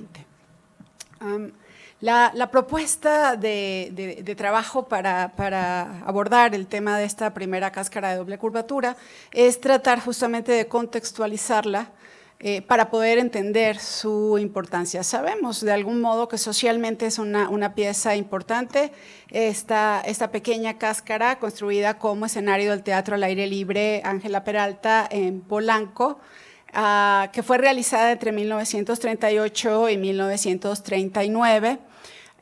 La propuesta de trabajo para abordar el tema de esta primera cáscara de doble curvatura es tratar justamente de contextualizarla para poder entender su importancia. Sabemos de algún modo que socialmente es una pieza importante, esta pequeña cáscara construida como escenario del Teatro al Aire Libre Ángela Peralta en Polanco, que fue realizada entre 1938 y 1939,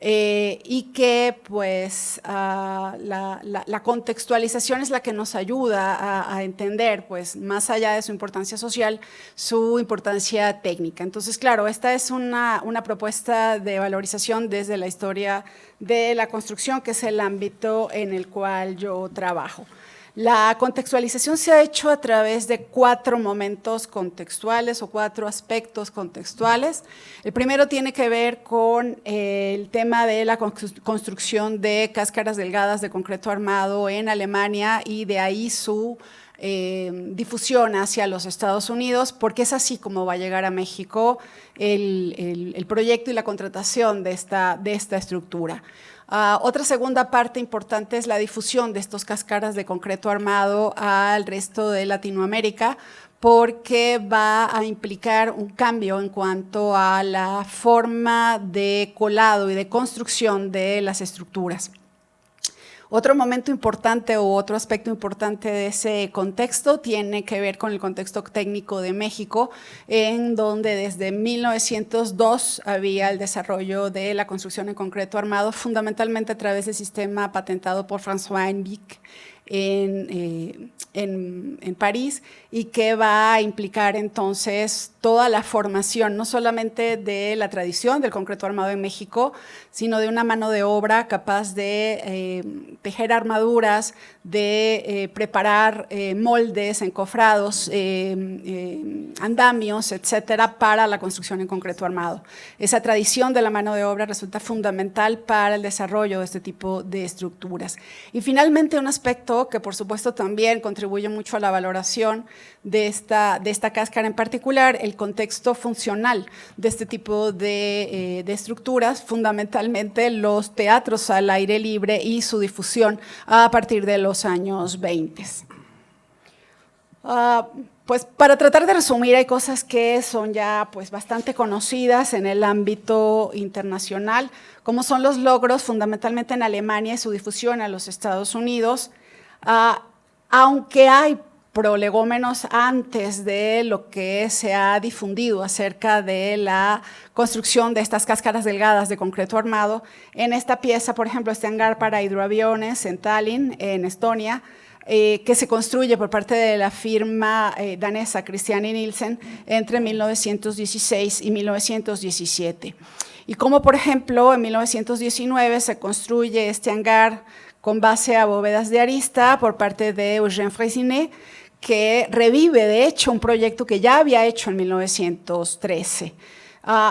y que pues la contextualización es la que nos ayuda a entender, pues más allá de su importancia social, su importancia técnica. Entonces, claro, esta es una propuesta de valorización desde la historia de la construcción, que es el ámbito en el cual yo trabajo. La contextualización se ha hecho a través de 4 momentos contextuales o 4 aspectos contextuales. El primero tiene que ver con el tema de la construcción de cáscaras delgadas de concreto armado en Alemania y de ahí su difusión hacia los Estados Unidos, porque es así como va a llegar a México el proyecto y la contratación de esta estructura. Otra segunda parte importante es la difusión de estos cáscaras de concreto armado al resto de Latinoamérica, porque va a implicar un cambio en cuanto a la forma de colado y de construcción de las estructuras. Otro momento importante o otro aspecto importante de ese contexto tiene que ver con el contexto técnico de México, en donde desde 1902 había el desarrollo de la construcción en concreto armado, fundamentalmente a través del sistema patentado por François Hennebique en París, y que va a implicar entonces toda la formación, no solamente de la tradición del concreto armado en México, sino de una mano de obra capaz de tejer armaduras, de preparar moldes, encofrados, andamios, etcétera, para la construcción en concreto armado. Esa tradición de la mano de obra resulta fundamental para el desarrollo de este tipo de estructuras. Y finalmente, un aspecto que por supuesto también contribuye mucho a la valoración de esta cáscara en particular, el contexto funcional de este tipo de estructuras, fundamentalmente los teatros al aire libre y su difusión a partir de los años 20. Pues para tratar de resumir, hay cosas que son ya pues bastante conocidas en el ámbito internacional, como son los logros fundamentalmente en Alemania y su difusión a los Estados Unidos, aunque hay prolegómenos antes de lo que se ha difundido acerca de la construcción de estas cáscaras delgadas de concreto armado. En esta pieza, por ejemplo, este hangar para hidroaviones en Tallinn, en Estonia, que se construye por parte de la firma danesa Christian Nielsen entre 1916 y 1917. Y como, por ejemplo, en 1919 se construye este hangar con base a bóvedas de arista por parte de Eugène Freycinet, que revive, de hecho, un proyecto que ya había hecho en 1913.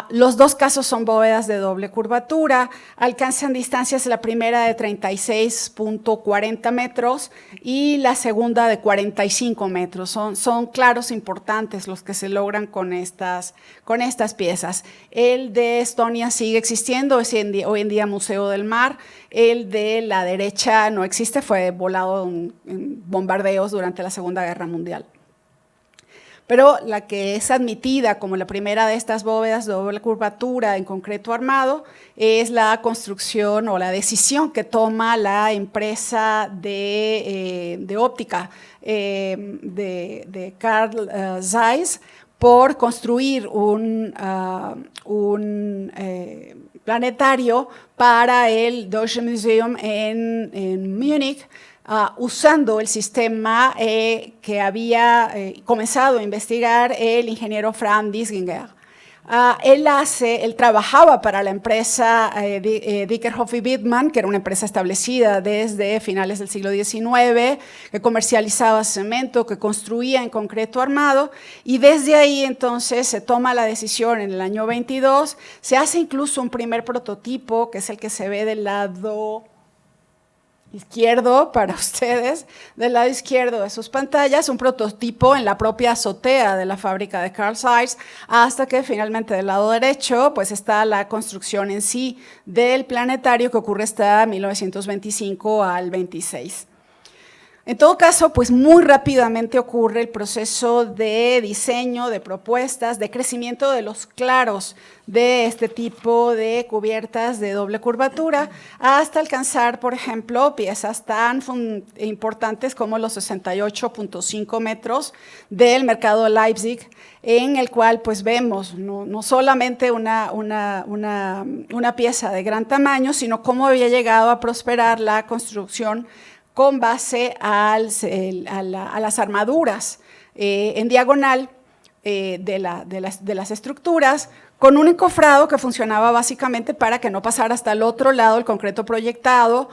Los dos casos son bóvedas de doble curvatura, alcanzan distancias, la primera de 36.40 metros y la segunda de 45 metros. Son claros importantes los que se logran con estas piezas. El de Estonia sigue existiendo, es hoy en día Museo del Mar. El de la derecha no existe, fue volado en bombardeos durante la Segunda Guerra Mundial. Pero la que es admitida como la primera de estas bóvedas de doble curvatura en concreto armado es la construcción o la decisión que toma la empresa de óptica de Carl Zeiss por construir un planetario para el Deutsche Museum en Múnich, usando el sistema que había comenzado a investigar el ingeniero Franz Diesinger. Él trabajaba para la empresa Dickerhoff y Wittmann, que era una empresa establecida desde finales del siglo XIX, que comercializaba cemento, que construía en concreto armado, y desde ahí entonces se toma la decisión en el año 22, se hace incluso un primer prototipo, que es el que se ve del lado izquierdo para ustedes, del lado izquierdo de sus pantallas, un prototipo en la propia azotea de la fábrica de Carl Zeiss, hasta que finalmente del lado derecho pues está la construcción en sí del planetario, que ocurre hasta 1925 al 26. En todo caso, pues muy rápidamente ocurre el proceso de diseño, de propuestas, de crecimiento de los claros de este tipo de cubiertas de doble curvatura, hasta alcanzar, por ejemplo, piezas tan importantes como los 68.5 metros del mercado de Leipzig, en el cual pues vemos no solamente una pieza de gran tamaño, sino cómo había llegado a prosperar la construcción con base a las armaduras en diagonal de las estructuras, con un encofrado que funcionaba básicamente para que no pasara hasta el otro lado el concreto proyectado,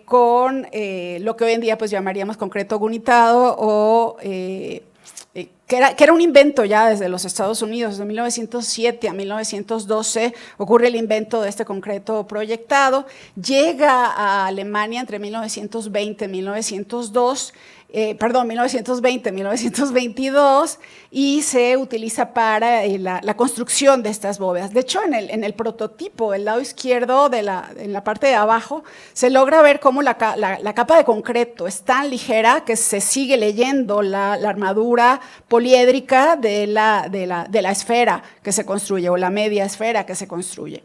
con lo que hoy en día pues llamaríamos concreto gunitado o que era un invento ya desde los Estados Unidos. De 1907 a 1912 ocurre el invento de este concreto proyectado, llega a Alemania entre 1920 y 1922, 1922, y se utiliza para la construcción de estas bóvedas. De hecho, en el prototipo, del lado izquierdo, en la parte de abajo, se logra ver cómo la capa de concreto es tan ligera que se sigue leyendo la armadura poliédrica de la esfera que se construye, o la media esfera que se construye.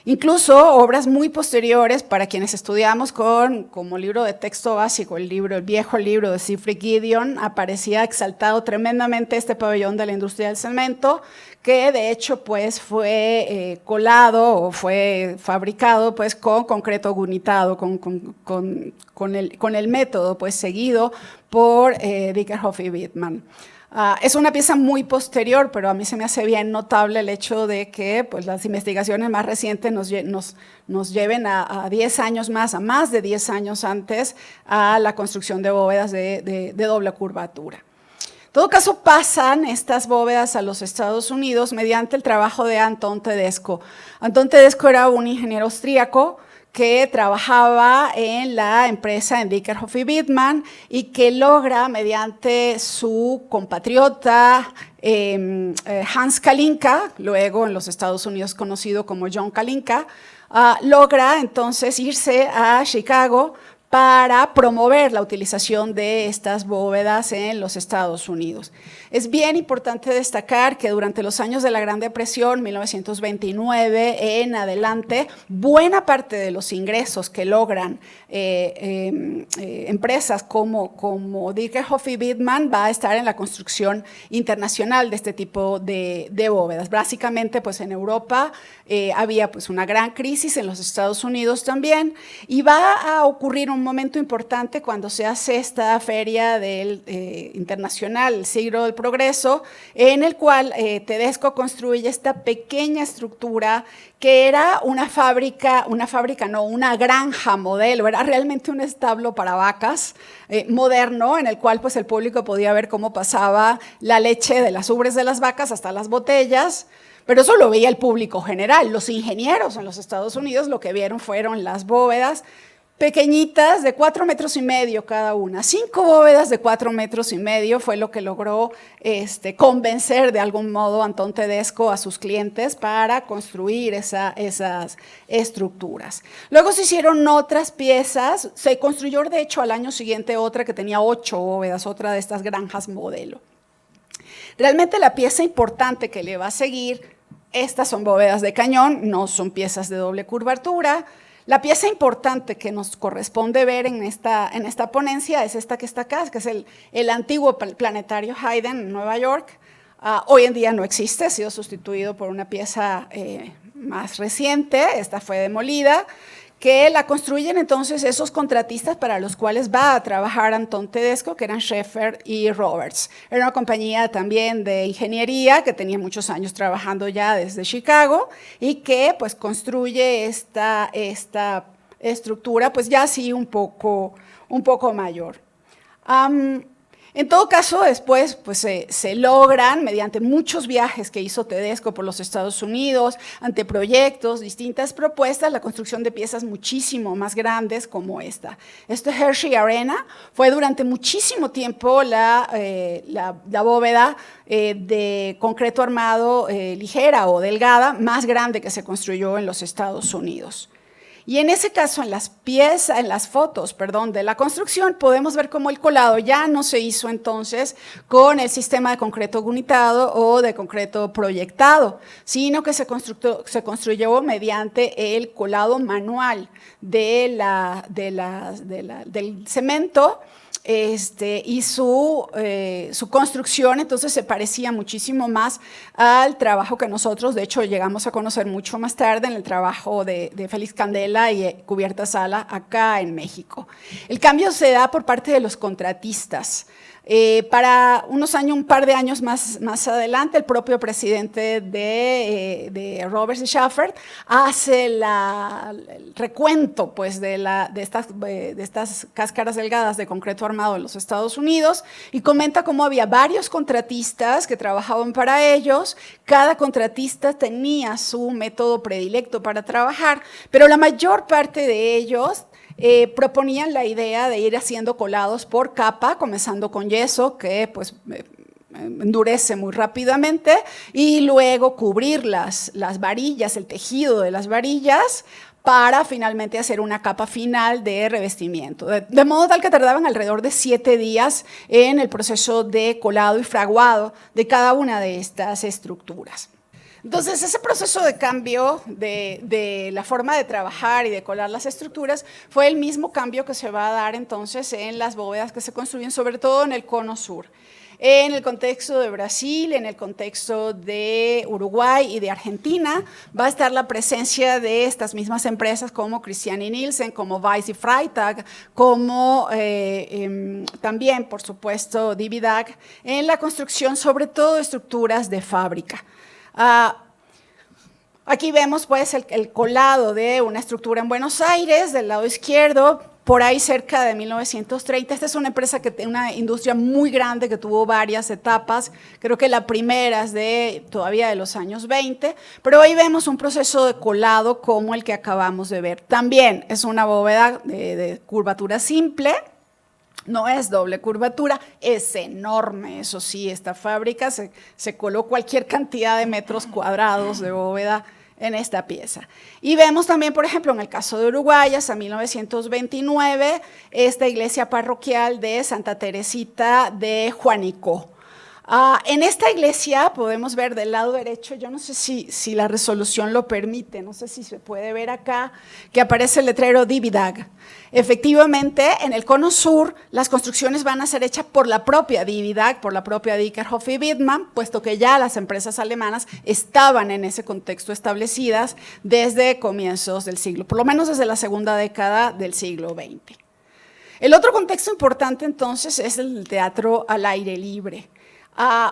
Incluso obras muy posteriores, para quienes estudiamos como libro de texto básico, el viejo libro de Siegfried Gideon, aparecía exaltado tremendamente este pabellón de la industria del cemento, que de hecho pues fue colado o fue fabricado pues con concreto gunitado, con el método pues seguido por Dyckerhoff y Wittmann. Es una pieza muy posterior, pero a mí se me hace bien notable el hecho de que pues, las investigaciones más recientes nos lleven a 10 años más, a más de 10 años antes, a la construcción de bóvedas de doble curvatura. En todo caso, pasan estas bóvedas a los Estados Unidos mediante el trabajo de Anton Tedesco. Anton Tedesco era un ingeniero austríaco que trabajaba en la empresa en Dyckerhoff y Wittmann y que logra, mediante su compatriota Hans Kalinka, luego en los Estados Unidos conocido como John Kalinka, logra entonces irse a Chicago para promover la utilización de estas bóvedas en los Estados Unidos. Es bien importante destacar que durante los años de la Gran Depresión, 1929 en adelante, buena parte de los ingresos que logran empresas como Dyckerhoff y Wittmann va a estar en la construcción internacional de este tipo de bóvedas. Básicamente, pues en Europa había pues una gran crisis, en los Estados Unidos también, y va a ocurrir un momento importante cuando se hace esta feria internacional, el Siglo del Progreso, en el cual Tedesco construye esta pequeña estructura que era una granja modelo, era realmente un establo para vacas moderno, en el cual pues el público podía ver cómo pasaba la leche de las ubres de las vacas hasta las botellas. Pero eso lo veía el público general. Los ingenieros en los Estados Unidos lo que vieron fueron las bóvedas pequeñitas de 4,5 metros cada una. 5 bóvedas de 4,5 metros fue lo que logró convencer de algún modo Anton Tedesco a sus clientes para construir esas estructuras. Luego se hicieron otras piezas, se construyó de hecho al año siguiente otra que tenía 8 bóvedas, otra de estas granjas modelo. Realmente la pieza importante que le va a seguir, estas son bóvedas de cañón, no son piezas de doble curvatura. La pieza importante que nos corresponde ver en esta ponencia es esta que está acá, que es el antiguo planetario Hayden en Nueva York. Hoy en día no existe, ha sido sustituido por una pieza más reciente, esta fue demolida, que la construyen entonces esos contratistas para los cuales va a trabajar Anton Tedesco, que eran Schaeffer y Roberts. Era una compañía también de ingeniería que tenía muchos años trabajando ya desde Chicago y que pues construye esta estructura pues ya así un poco mayor. En todo caso, después pues, se logran, mediante muchos viajes que hizo Tedesco por los Estados Unidos, ante proyectos, distintas propuestas, la construcción de piezas muchísimo más grandes como esta. Este Hershey Arena fue durante muchísimo tiempo la bóveda de concreto armado ligera o delgada más grande que se construyó en los Estados Unidos. Y en ese caso, en las fotos de la construcción, podemos ver cómo el colado ya no se hizo entonces con el sistema de concreto gunitado o de concreto proyectado, sino que se construyó mediante el colado manual del cemento. Y su construcción entonces se parecía muchísimo más al trabajo que nosotros, de hecho, llegamos a conocer mucho más tarde en el trabajo de Félix Candela y Cubierta Sala acá en México. El cambio se da por parte de los contratistas. Para un par de años más adelante, el propio presidente de Roberts y Schaffert hace el recuento pues, de estas cáscaras delgadas de concreto armado en los Estados Unidos y comenta cómo había varios contratistas que trabajaban para ellos. Cada contratista tenía su método predilecto para trabajar, pero la mayor parte de ellos proponían la idea de ir haciendo colados por capa, comenzando con yeso, que pues endurece muy rápidamente, y luego cubrir las varillas, el tejido de las varillas, para finalmente hacer una capa final de revestimiento. De modo tal que tardaban alrededor de 7 días en el proceso de colado y fraguado de cada una de estas estructuras. Entonces, ese proceso de cambio de la forma de trabajar y de colar las estructuras fue el mismo cambio que se va a dar entonces en las bóvedas que se construyen, sobre todo en el cono sur. En el contexto de Brasil, en el contexto de Uruguay y de Argentina, va a estar la presencia de estas mismas empresas como Christian y Nielsen, como Weiss y Freytag, como también, por supuesto, Dividag, en la construcción sobre todo de estructuras de fábrica. Aquí vemos pues el colado de una estructura en Buenos Aires, del lado izquierdo, por ahí cerca de 1930. Esta es una empresa que tiene una industria muy grande que tuvo varias etapas. Creo que la primera es todavía de los años 20, pero ahí vemos un proceso de colado como el que acabamos de ver. También es una bóveda de curvatura simple. No es doble curvatura, es enorme, eso sí, esta fábrica se coló cualquier cantidad de metros cuadrados de bóveda en esta pieza. Y vemos también, por ejemplo, en el caso de Uruguay, hasta 1929, esta iglesia parroquial de Santa Teresita de Juanico. En esta iglesia podemos ver del lado derecho, yo no sé si la resolución lo permite, no sé si se puede ver acá, que aparece el letrero Dividag. Efectivamente, en el cono sur, las construcciones van a ser hechas por la propia Dividag, por la propia Diekerhoff y Wittmann, puesto que ya las empresas alemanas estaban en ese contexto establecidas desde comienzos del siglo, por lo menos desde la segunda década del siglo XX. El otro contexto importante entonces es el teatro al aire libre.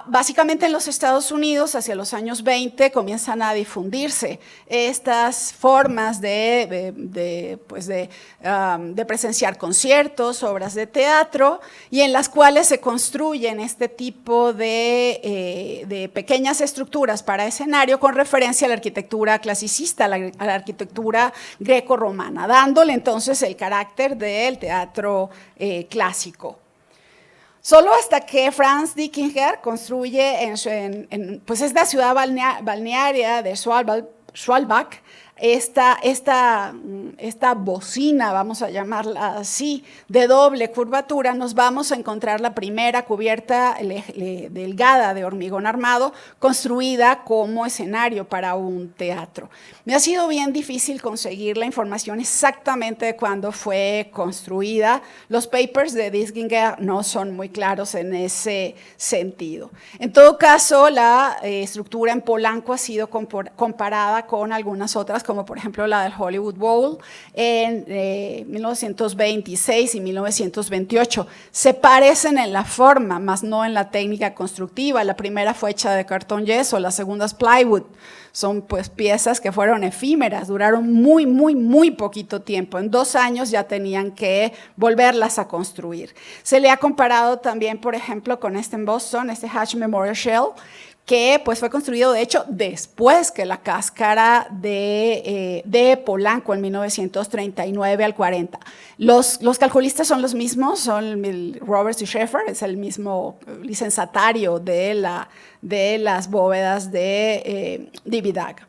Básicamente en los Estados Unidos, hacia los años 20, comienzan a difundirse estas formas de presenciar conciertos, obras de teatro, y en las cuales se construyen este tipo de pequeñas estructuras para escenario con referencia a la arquitectura clasicista, a la arquitectura greco-romana, dándole entonces el carácter del teatro clásico. Solo hasta que Franz Dickinger construye pues esta ciudad balnearia de Schwalbach, esta bocina, vamos a llamarla así, de doble curvatura, nos vamos a encontrar la primera cubierta delgada de hormigón armado construida como escenario para un teatro. Me ha sido bien difícil conseguir la información exactamente de cuándo fue construida. Los papers de Dickinger no son muy claros en ese sentido. En todo caso, la estructura en Polanco ha sido comparada con algunas otras, como por ejemplo la del Hollywood Bowl en 1926 y 1928. Se parecen en la forma, más no en la técnica constructiva. La primera fue hecha de cartón yeso, la segunda es plywood. Son pues piezas que fueron efímeras, duraron muy poquito tiempo. En 2 años ya tenían que volverlas a construir. Se le ha comparado también, por ejemplo, con este en Boston, este Hatch Memorial Shell, que pues fue construido de hecho después que la cáscara de Polanco en 1939 al 40. Los calculistas son los mismos, son Roberts y Schaeffer, es el mismo licenciatario de las bóvedas de Dividag.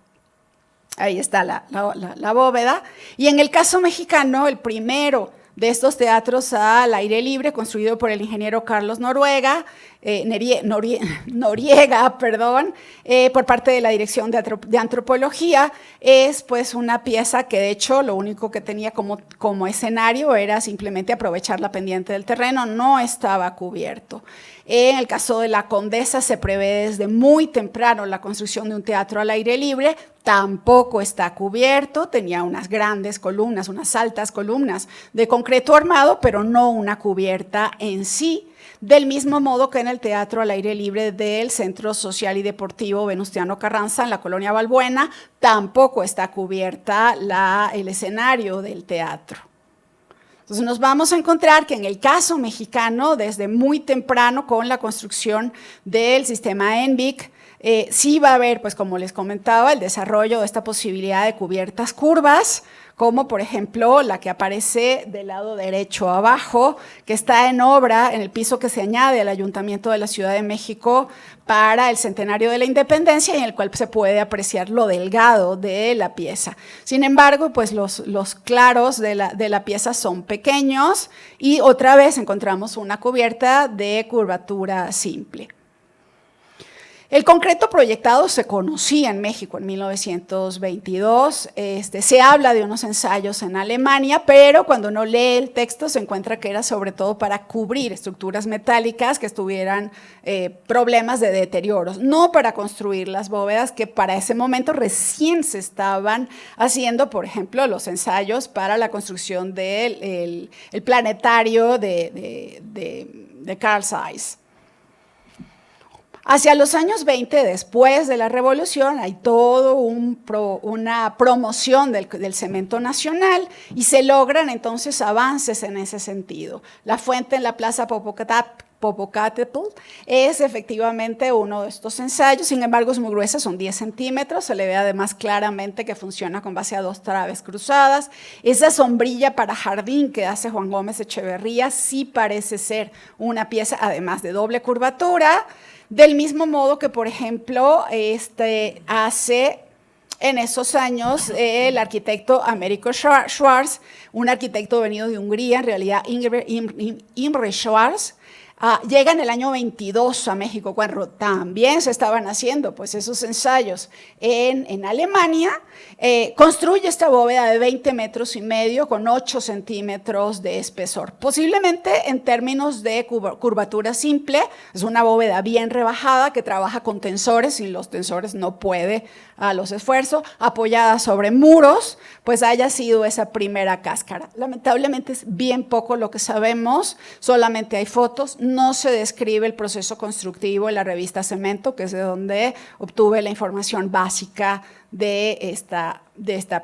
Ahí está la bóveda. Y en el caso mexicano, el primero de estos teatros al aire libre, construido por el ingeniero Carlos Noriega, por parte de la Dirección de Antropología, es pues una pieza que de hecho lo único que tenía como escenario era simplemente aprovechar la pendiente del terreno, no estaba cubierto. En el caso de la Condesa se prevé desde muy temprano la construcción de un teatro al aire libre, tampoco está cubierto, tenía unas grandes columnas, unas altas columnas de concreto armado, pero no una cubierta en sí. Del mismo modo que en el Teatro al Aire Libre del Centro Social y Deportivo Venustiano Carranza, en la colonia Balbuena, tampoco está cubierta el escenario del teatro. Entonces nos vamos a encontrar que en el caso mexicano, desde muy temprano con la construcción del sistema ENVIC, sí va a haber, pues como les comentaba, el desarrollo de esta posibilidad de cubiertas curvas, como por ejemplo la que aparece del lado derecho abajo, que está en obra en el piso que se añade al Ayuntamiento de la Ciudad de México para el Centenario de la Independencia, y en el cual se puede apreciar lo delgado de la pieza. Sin embargo, pues los claros de la pieza son pequeños y otra vez encontramos una cubierta de curvatura simple. El concreto proyectado se conocía en México en 1922, se habla de unos ensayos en Alemania, pero cuando uno lee el texto se encuentra que era sobre todo para cubrir estructuras metálicas que tuvieran problemas de deterioros, no para construir las bóvedas que para ese momento recién se estaban haciendo, por ejemplo, los ensayos para la construcción del el planetario de Carl Zeiss. Hacia los años 20, después de la Revolución, hay toda una promoción del cemento nacional y se logran entonces avances en ese sentido. La fuente en la Plaza Popocatépetl es efectivamente uno de estos ensayos, sin embargo es muy gruesa, son 10 centímetros, se le ve además claramente que funciona con base a 2 traves cruzadas. Esa sombrilla para jardín que hace Juan Gómez Echeverría sí parece ser una pieza además de doble curvatura, del mismo modo que, por ejemplo, hace en esos años el arquitecto Américo Schwarz, un arquitecto venido de Hungría, en realidad Imre Schwarz, llega en el año 22 a México, cuando también se estaban haciendo pues, esos ensayos en Alemania, construye esta bóveda de 20 metros y medio con 8 centímetros de espesor. Posiblemente en términos de curvatura simple, es una bóveda bien rebajada que trabaja con tensores, y los tensores no puede a los esfuerzos, apoyada sobre muros, pues haya sido esa primera cáscara. Lamentablemente es bien poco lo que sabemos, solamente hay fotos, no se describe el proceso constructivo en la revista Cemento, que es de donde obtuve la información básica de esta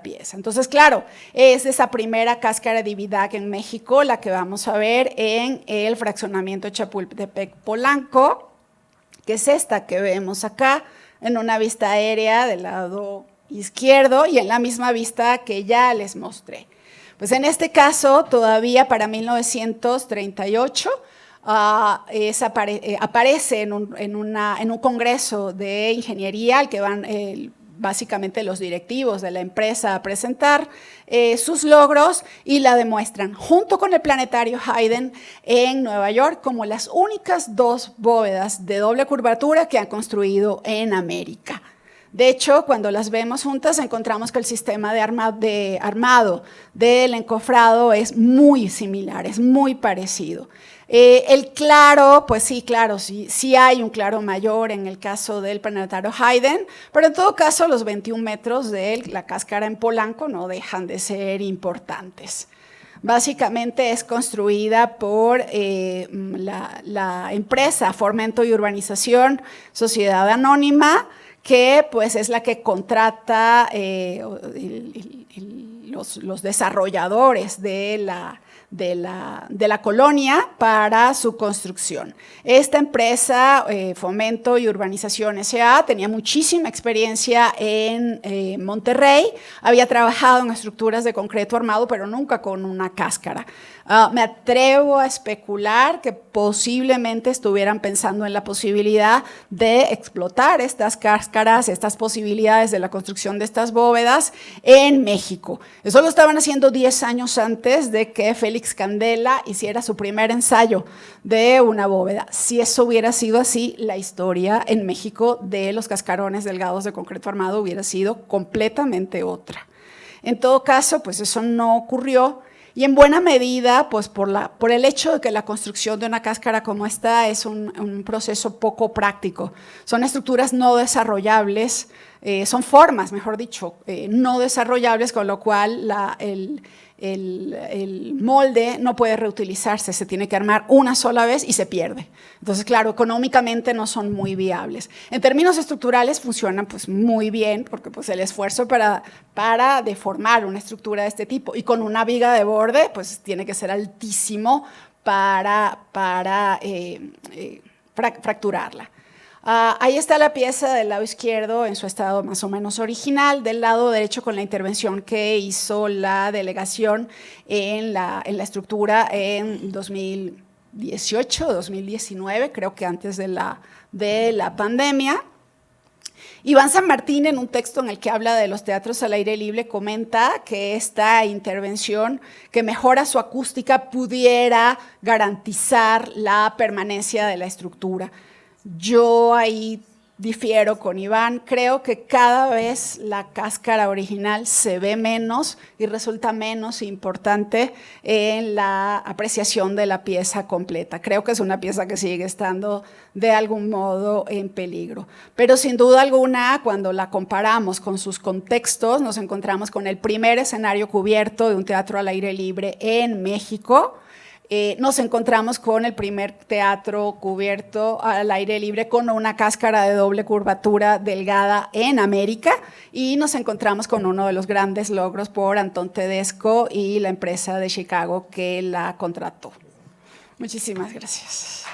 pieza. Entonces, claro, es esa primera cáscara de Dividac en México, la que vamos a ver en el fraccionamiento Chapultepec-Polanco, que es esta que vemos acá, en una vista aérea del lado izquierdo y en la misma vista que ya les mostré. Pues en este caso, todavía para 1938, aparece en un congreso de ingeniería al que van básicamente los directivos de la empresa a presentar sus logros y la demuestran junto con el planetario Hayden en Nueva York como las únicas 2 bóvedas de doble curvatura que han construido en América. De hecho, cuando las vemos juntas encontramos que el sistema de armado del encofrado es muy similar, es muy parecido. El claro, pues sí, claro, sí hay un claro mayor en el caso del planetario Hayden, pero en todo caso los 21 metros de la cáscara en Polanco no dejan de ser importantes. Básicamente es construida por la empresa Fomento y Urbanización, Sociedad Anónima, que pues es la que contrata los desarrolladores de la colonia para su construcción. Esta empresa, Fomento y Urbanización S.A., tenía muchísima experiencia en Monterrey, había trabajado en estructuras de concreto armado, pero nunca con una cáscara. Me atrevo a especular que posiblemente estuvieran pensando en la posibilidad de explotar estas cáscaras, estas posibilidades de la construcción de estas bóvedas en México. Eso lo estaban haciendo 10 años antes de que Félix Candela hiciera su primer ensayo de una bóveda. Si eso hubiera sido así, la historia en México de los cascarones delgados de concreto armado hubiera sido completamente otra. En todo caso, pues eso no ocurrió. Y en buena medida, pues por el hecho de que la construcción de una cáscara como esta es un proceso poco práctico. Son estructuras no desarrollables, son formas, mejor dicho, no desarrollables, con lo cual el molde no puede reutilizarse, se tiene que armar una sola vez y se pierde. Entonces, claro, económicamente no son muy viables. En términos estructurales funcionan pues muy bien, porque pues el esfuerzo para deformar una estructura de este tipo y con una viga de borde pues tiene que ser altísimo para fracturarla. Ahí está la pieza del lado izquierdo en su estado más o menos original, del lado derecho con la intervención que hizo la delegación en la estructura en 2018, 2019, creo que antes de la pandemia. Iván San Martín, en un texto en el que habla de los teatros al aire libre, comenta que esta intervención que mejora su acústica pudiera garantizar la permanencia de la estructura. Yo ahí difiero con Iván, creo que cada vez la cáscara original se ve menos y resulta menos importante en la apreciación de la pieza completa. Creo que es una pieza que sigue estando de algún modo en peligro. Pero sin duda alguna, cuando la comparamos con sus contextos, nos encontramos con el primer escenario cubierto de un teatro al aire libre en México. Nos encontramos con el primer teatro cubierto al aire libre con una cáscara de doble curvatura delgada en América, y nos encontramos con uno de los grandes logros por Antón Tedesco y la empresa de Chicago que la contrató. Muchísimas gracias.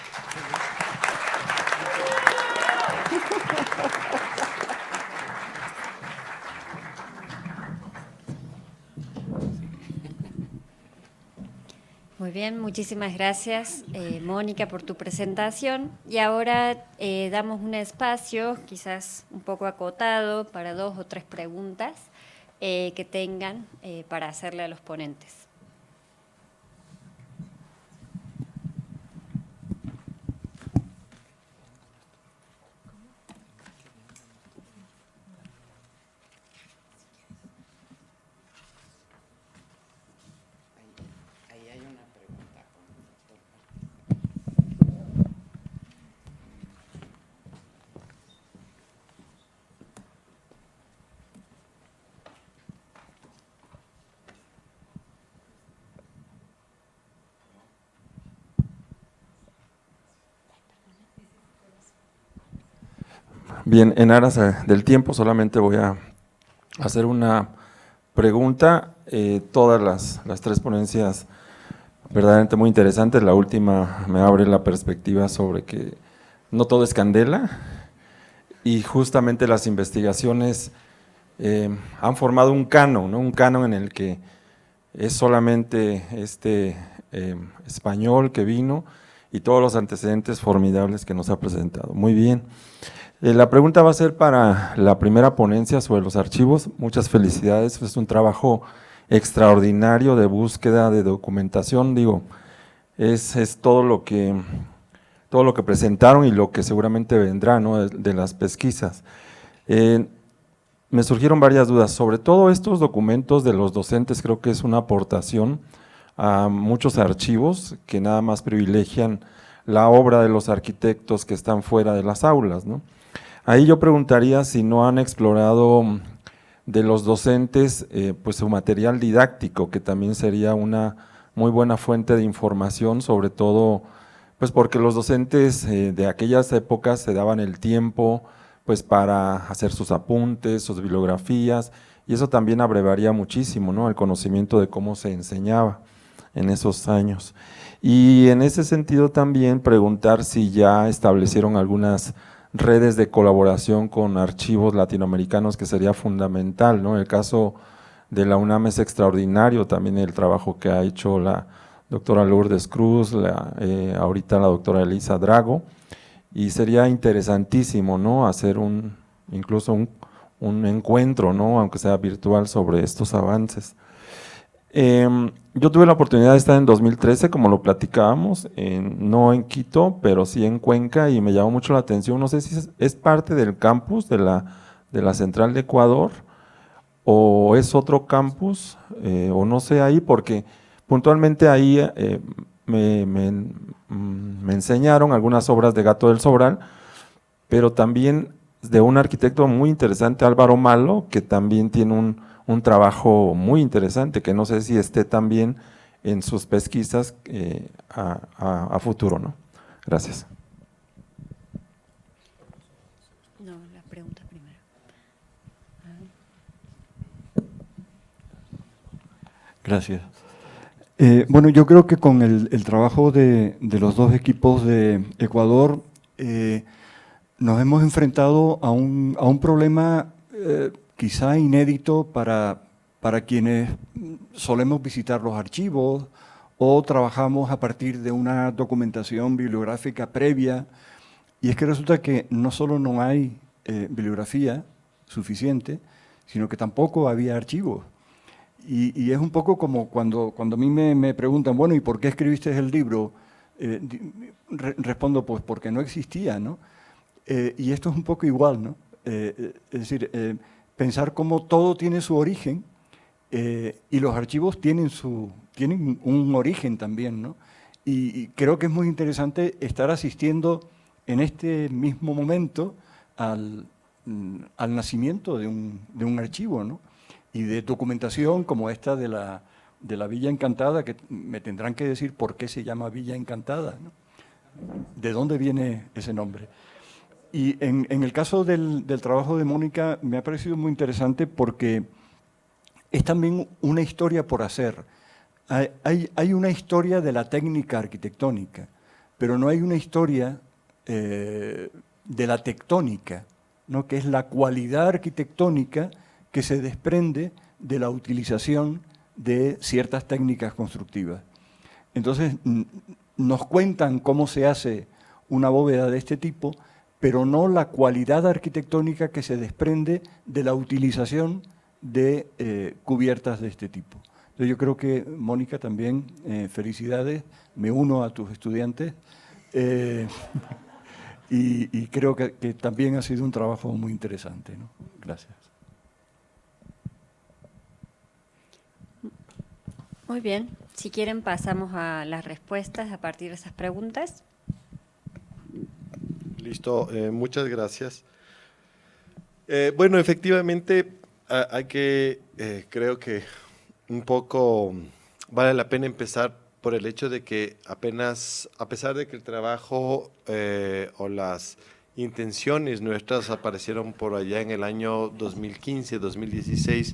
Muy bien, muchísimas gracias, Mónica, por tu presentación. Y ahora damos un espacio, quizás un poco acotado, para 2 o 3 preguntas que tengan para hacerle a los ponentes. Bien, en aras del tiempo solamente voy a hacer una pregunta. Todas las 3 ponencias verdaderamente muy interesantes. La última me abre la perspectiva sobre que no todo es candela, y justamente las investigaciones han formado un canon, ¿no? Un canon en el que es solamente español que vino y todos los antecedentes formidables que nos ha presentado. Muy bien. La pregunta va a ser para la primera ponencia sobre los archivos. Muchas felicidades, es un trabajo extraordinario de búsqueda, de documentación. Digo, es todo lo que presentaron y lo que seguramente vendrá, ¿no?, de las pesquisas. Me surgieron varias dudas, sobre todo estos documentos de los docentes. Creo que es una aportación a muchos archivos que nada más privilegian la obra de los arquitectos que están fuera de las aulas, ¿no? Ahí yo preguntaría si no han explorado de los docentes pues su material didáctico, que también sería una muy buena fuente de información, sobre todo pues porque los docentes de aquellas épocas se daban el tiempo pues para hacer sus apuntes, sus bibliografías, y eso también abrevaría muchísimo, ¿no?, el conocimiento de cómo se enseñaba en esos años. Y en ese sentido también preguntar si ya establecieron algunas redes de colaboración con archivos latinoamericanos, que sería fundamental, ¿no? El caso de la UNAM es extraordinario, también el trabajo que ha hecho la doctora Lourdes Cruz, ahorita la doctora Elisa Drago, y sería interesantísimo, ¿no?, hacer incluso un encuentro, ¿no?, aunque sea virtual, sobre estos avances. Yo tuve la oportunidad de estar en 2013, como lo platicábamos, no en Quito, pero sí en Cuenca, y me llamó mucho la atención. No sé si es parte del campus de la Central de Ecuador, o es otro campus, o no sé ahí, porque Puntualmente ahí me enseñaron algunas obras de Gato del Sobral, pero también de un arquitecto muy interesante, Álvaro Malo, que también tiene un trabajo muy interesante, que no sé si esté también en sus pesquisas a futuro, ¿no? Gracias. No, la pregunta primero. Gracias. Bueno, yo creo que con el trabajo de los dos equipos de Ecuador nos hemos enfrentado a un problema quizá inédito para quienes solemos visitar los archivos o trabajamos a partir de una documentación bibliográfica previa, y es que resulta que no solo no hay bibliografía suficiente, sino que tampoco había archivos. Y es un poco como cuando a mí me preguntan, bueno, ¿y por qué escribiste el libro? Respondo, pues porque no existía, ¿no? Y esto es un poco igual, ¿no? Es decir, pensar cómo todo tiene su origen y los archivos tienen un origen también, ¿no? Y creo que es muy interesante estar asistiendo en este mismo momento al nacimiento de un archivo, ¿no? Y de documentación como esta de la Villa Encantada, que me tendrán que decir por qué se llama Villa Encantada, ¿no? ¿De dónde viene ese nombre? Y en el caso del trabajo de Mónica me ha parecido muy interesante porque es también una historia por hacer. Hay una historia de la técnica arquitectónica, pero no hay una historia de la tectónica, ¿no? Que es la cualidad arquitectónica que se desprende de la utilización de ciertas técnicas constructivas. Entonces, nos cuentan cómo se hace una bóveda de este tipo, pero no la cualidad arquitectónica que se desprende de la utilización de cubiertas de este tipo. Entonces, yo creo que, Mónica, también, felicidades, me uno a tus estudiantes, y creo que también ha sido un trabajo muy interesante, ¿no? Gracias. Muy bien, si quieren pasamos a las respuestas a partir de esas preguntas. Listo, muchas gracias. Bueno, efectivamente hay que, creo que un poco vale la pena empezar por el hecho de que a pesar de que el trabajo o las intenciones nuestras aparecieron por allá en el año 2015, 2016,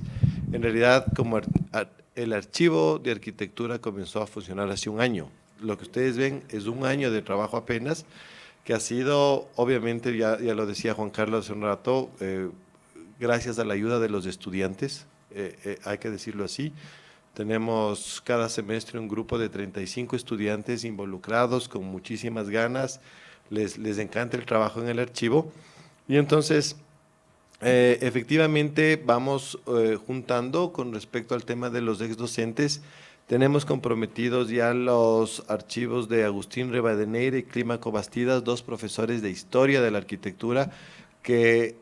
en realidad como el archivo de arquitectura comenzó a funcionar hace un año. Lo que ustedes ven es un año de trabajo apenas, que ha sido, obviamente, ya lo decía Juan Carlos hace un rato, gracias a la ayuda de los estudiantes, hay que decirlo así. Tenemos cada semestre un grupo de 35 estudiantes involucrados con muchísimas ganas, les encanta el trabajo en el archivo, y entonces efectivamente vamos juntando con respecto al tema de los exdocentes. Tenemos comprometidos ya los archivos de Agustín Rivadeneira y Clímaco Bastidas, dos profesores de historia de la arquitectura que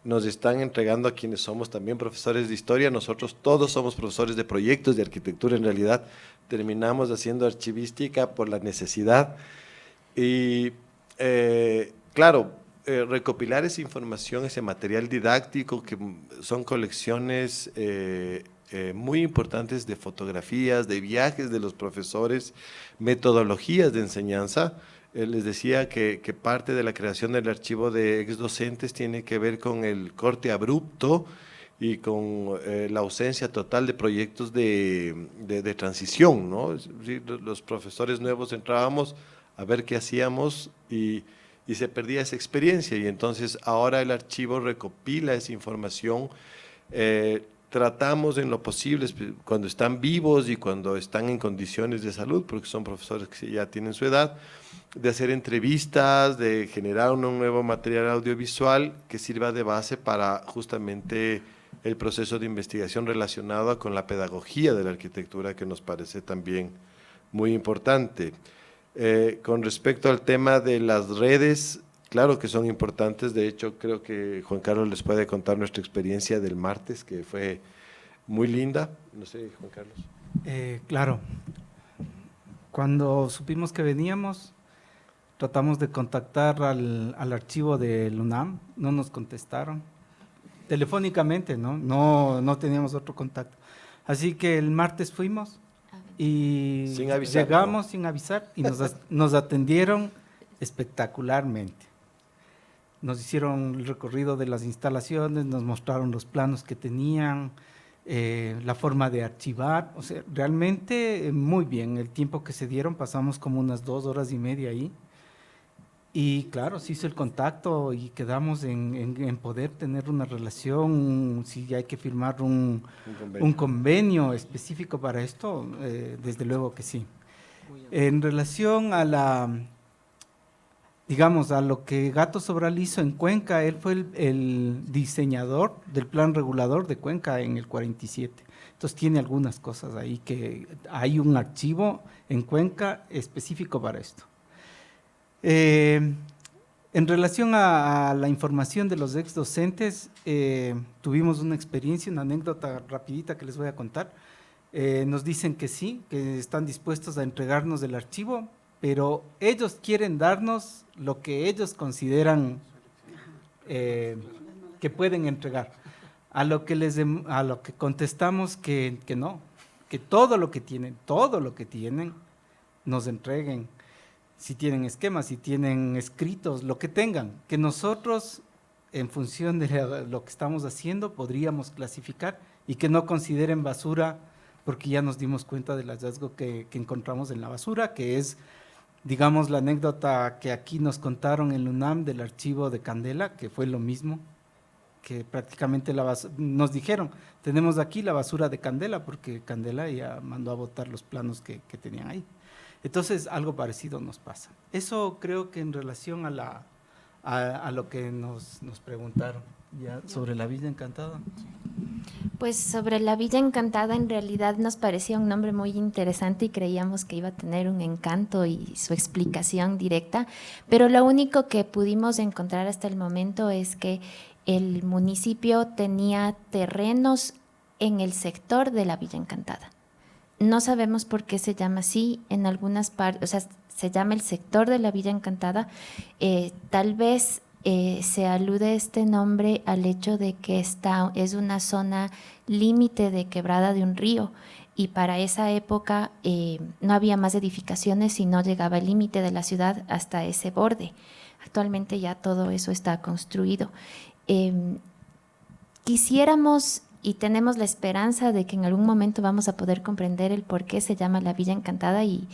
nos están entregando a quienes somos también profesores de historia. Nosotros todos somos profesores de proyectos de arquitectura, en realidad terminamos haciendo archivística por la necesidad. Y claro, recopilar esa información, ese material didáctico, que son colecciones muy importantes de fotografías, de viajes de los profesores, metodologías de enseñanza. Les decía que parte de la creación del archivo de exdocentes tiene que ver con el corte abrupto y con la ausencia total de proyectos de transición, ¿no? Es decir, los profesores nuevos entrábamos a ver qué hacíamos y se perdía esa experiencia, y entonces ahora el archivo recopila esa información. Tratamos en lo posible, cuando están vivos y cuando están en condiciones de salud, porque son profesores que ya tienen su edad, de hacer entrevistas, de generar un nuevo material audiovisual que sirva de base para justamente el proceso de investigación relacionado con la pedagogía de la arquitectura, que nos parece también muy importante. Con respecto al tema de las redes, claro que son importantes. De hecho, creo que Juan Carlos les puede contar nuestra experiencia del martes, que fue muy linda. No sé, Juan Carlos. Claro, cuando supimos que veníamos, tratamos de contactar al archivo del UNAM, no nos contestaron. Telefónicamente, no teníamos otro contacto. Así que el martes fuimos y Sin avisar, llegamos ¿no? sin avisar y nos atendieron espectacularmente. Nos hicieron el recorrido de las instalaciones, nos mostraron los planos que tenían, la forma de archivar, o sea, realmente muy bien. El tiempo que se dieron, pasamos como unas 2 horas y media ahí. Y claro, se hizo el contacto y quedamos en poder tener una relación, si hay que firmar un convenio específico para esto, desde luego que sí. En relación a digamos, a lo que Gato Sobral hizo en Cuenca, él fue el diseñador del plan regulador de Cuenca en el 47. Entonces tiene algunas cosas ahí que hay un archivo en Cuenca específico para esto. En relación a la información de los ex docentes, tuvimos una experiencia, una anécdota rapidita que les voy a contar. Nos dicen que sí, que están dispuestos a entregarnos el archivo, pero ellos quieren darnos lo que ellos consideran que pueden entregar. A lo que contestamos que no, que todo lo que tienen, nos entreguen. Si tienen esquemas, si tienen escritos, lo que tengan, que nosotros, en función de lo que estamos haciendo, podríamos clasificar y que no consideren basura, porque ya nos dimos cuenta del hallazgo que encontramos en la basura, que es, digamos, la anécdota que aquí nos contaron en el UNAM del archivo de Candela, que fue lo mismo, que prácticamente nos dijeron, tenemos aquí la basura de Candela, porque Candela ya mandó a botar los planos que tenían ahí. Entonces, algo parecido nos pasa. Eso creo que en relación a lo que nos preguntaron, ya sobre la Villa Encantada. Pues sobre la Villa Encantada en realidad nos parecía un nombre muy interesante y creíamos que iba a tener un encanto y su explicación directa, pero lo único que pudimos encontrar hasta el momento es que el municipio tenía terrenos en el sector de la Villa Encantada. No sabemos por qué se llama así, en algunas partes, o sea, se llama el sector de la Villa Encantada. Tal vez se alude este nombre al hecho de que es una zona límite de quebrada de un río y para esa época no había más edificaciones y no llegaba el límite de la ciudad hasta ese borde. Actualmente ya todo eso está construido. Quisiéramos y tenemos la esperanza de que en algún momento vamos a poder comprender el por qué se llama la Villa Encantada y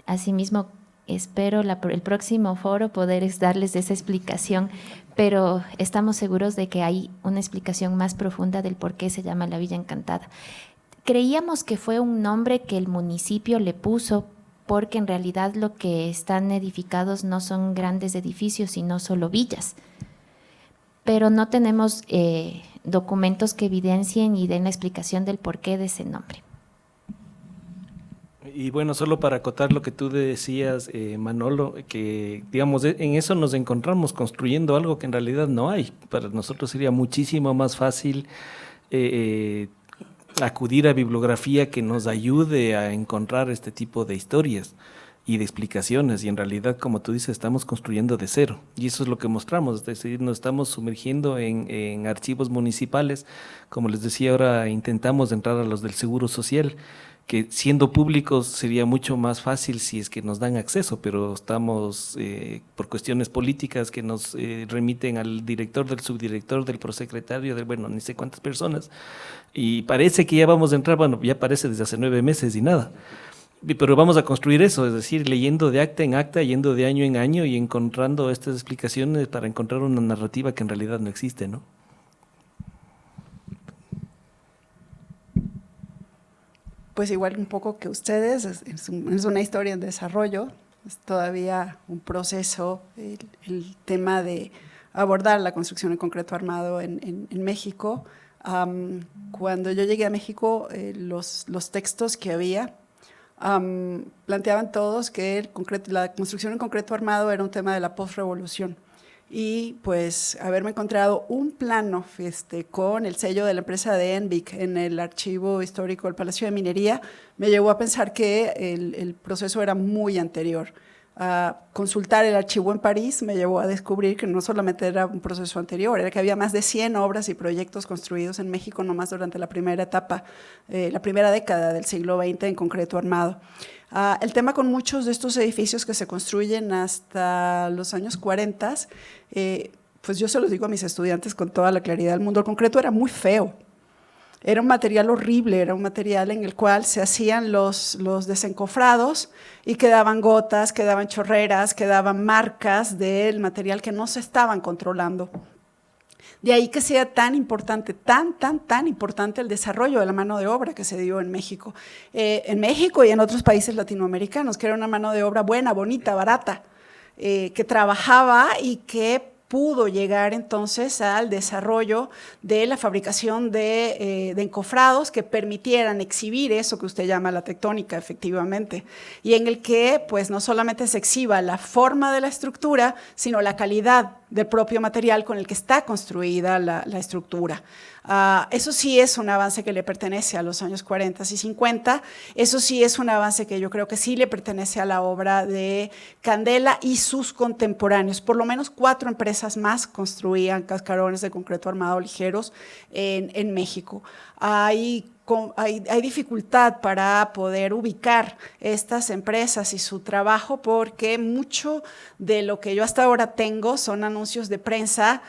asimismo espero el próximo foro poder darles esa explicación, pero estamos seguros de que hay una explicación más profunda del por qué se llama la Villa Encantada. Creíamos que fue un nombre que el municipio le puso porque en realidad lo que están edificados no son grandes edificios, sino solo villas. Pero no tenemos documentos que evidencien y den la explicación del porqué de ese nombre. Y bueno, solo para acotar lo que tú decías, Manolo, que digamos, en eso nos encontramos construyendo algo que en realidad no hay. Para nosotros sería muchísimo más fácil acudir a bibliografía que nos ayude a encontrar este tipo de historias y de explicaciones, y en realidad, como tú dices, estamos construyendo de cero, y eso es lo que mostramos, es decir, nos estamos sumergiendo en archivos municipales, como les decía, ahora intentamos entrar a los del Seguro Social, que siendo públicos sería mucho más fácil si es que nos dan acceso, pero estamos por cuestiones políticas que nos remiten al director, del subdirector, del prosecretario, bueno, ni sé cuántas personas, y parece que ya vamos a entrar, bueno, ya parece desde hace 9 meses y nada. Pero vamos a construir eso, es decir, leyendo de acta en acta, yendo de año en año y encontrando estas explicaciones para encontrar una narrativa que en realidad no existe, ¿no? Pues igual un poco que ustedes, es una historia en desarrollo, es todavía un proceso, el tema de abordar la construcción en concreto armado en México. Cuando yo llegué a México, los textos que había planteaban todos que la construcción en concreto armado era un tema de la posrevolución y pues haberme encontrado un plano con el sello de la empresa de ENVIC en el archivo histórico del Palacio de Minería me llevó a pensar que el proceso era muy anterior. A consultar el archivo en París me llevó a descubrir que no solamente era un proceso anterior, era que había más de 100 obras y proyectos construidos en México nomás durante la primera etapa, la primera década del siglo XX en concreto armado. El tema con muchos de estos edificios que se construyen hasta los años 40, pues yo se los digo a mis estudiantes con toda la claridad del mundo, el concreto era muy feo. Era un material horrible, era un material en el cual se hacían los desencofrados y quedaban gotas, quedaban chorreras, quedaban marcas del material que no se estaban controlando. De ahí que sea tan importante, tan importante el desarrollo de la mano de obra que se dio en México y en otros países latinoamericanos, que era una mano de obra buena, bonita, barata, que trabajaba y que pudo llegar entonces al desarrollo de la fabricación de encofrados que permitieran exhibir eso que usted llama la tectónica, efectivamente, y en el que pues no solamente se exhiba la forma de la estructura, sino la calidad del propio material con el que está construida la estructura. Eso sí es un avance que le pertenece a los años 40 y 50, eso sí es un avance que yo creo que sí le pertenece a la obra de Candela y sus contemporáneos. Por lo menos 4 empresas más construían cascarones de concreto armado ligeros en México. Hay dificultad para poder ubicar estas empresas y su trabajo porque mucho de lo que yo hasta ahora tengo son anuncios de prensa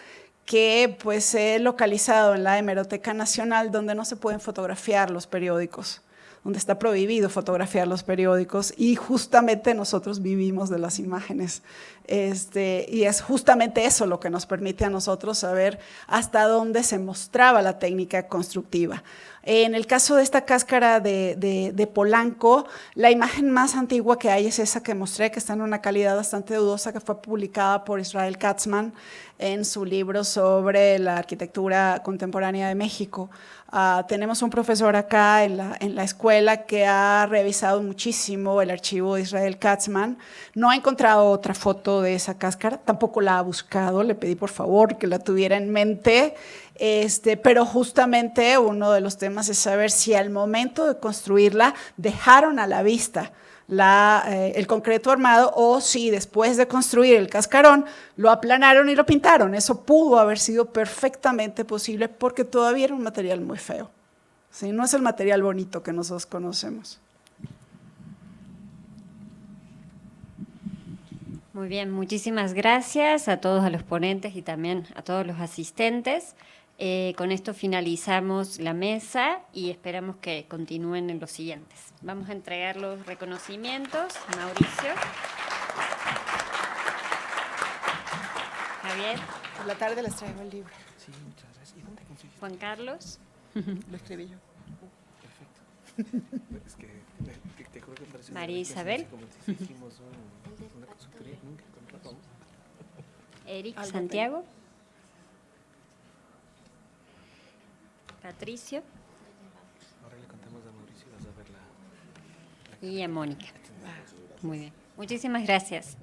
que pues he localizado en la Hemeroteca Nacional donde no se pueden fotografiar los periódicos, donde está prohibido fotografiar los periódicos y justamente nosotros vivimos de las imágenes. Y es justamente eso lo que nos permite a nosotros saber hasta dónde se mostraba la técnica constructiva. En el caso de esta cáscara de Polanco, la imagen más antigua que hay es esa que mostré, que está en una calidad bastante dudosa, que fue publicada por Israel Katzman en su libro sobre la arquitectura contemporánea de México. Tenemos un profesor acá en la escuela que ha revisado muchísimo el archivo de Israel Katzman. No ha encontrado otra foto de esa cáscara, tampoco la ha buscado, le pedí por favor que la tuviera en mente, pero justamente uno de los temas es saber si al momento de construirla dejaron a la vista el concreto armado o si después de construir el cascarón lo aplanaron y lo pintaron. Eso pudo haber sido perfectamente posible porque todavía era un material muy feo. ¿Sí? No es el material bonito que nosotros conocemos. Muy bien, muchísimas gracias a todos, a los ponentes y también a todos los asistentes. Con esto finalizamos la mesa y esperamos que continúen en los siguientes. Vamos a entregar los reconocimientos. Mauricio. Javier. Por la tarde les traigo el libro. Sí, muchas gracias. ¿Y dónde conseguiste? Juan Carlos. Lo escribí yo. Perfecto. Es que te juro que pareció María Isabel. como si hicimos una consultoría nunca contratamos. Eric Santiago. Patricio. Ahora le contamos a Mauricio y vas a ver la... Y a Mónica. Muy bien. Muchísimas gracias.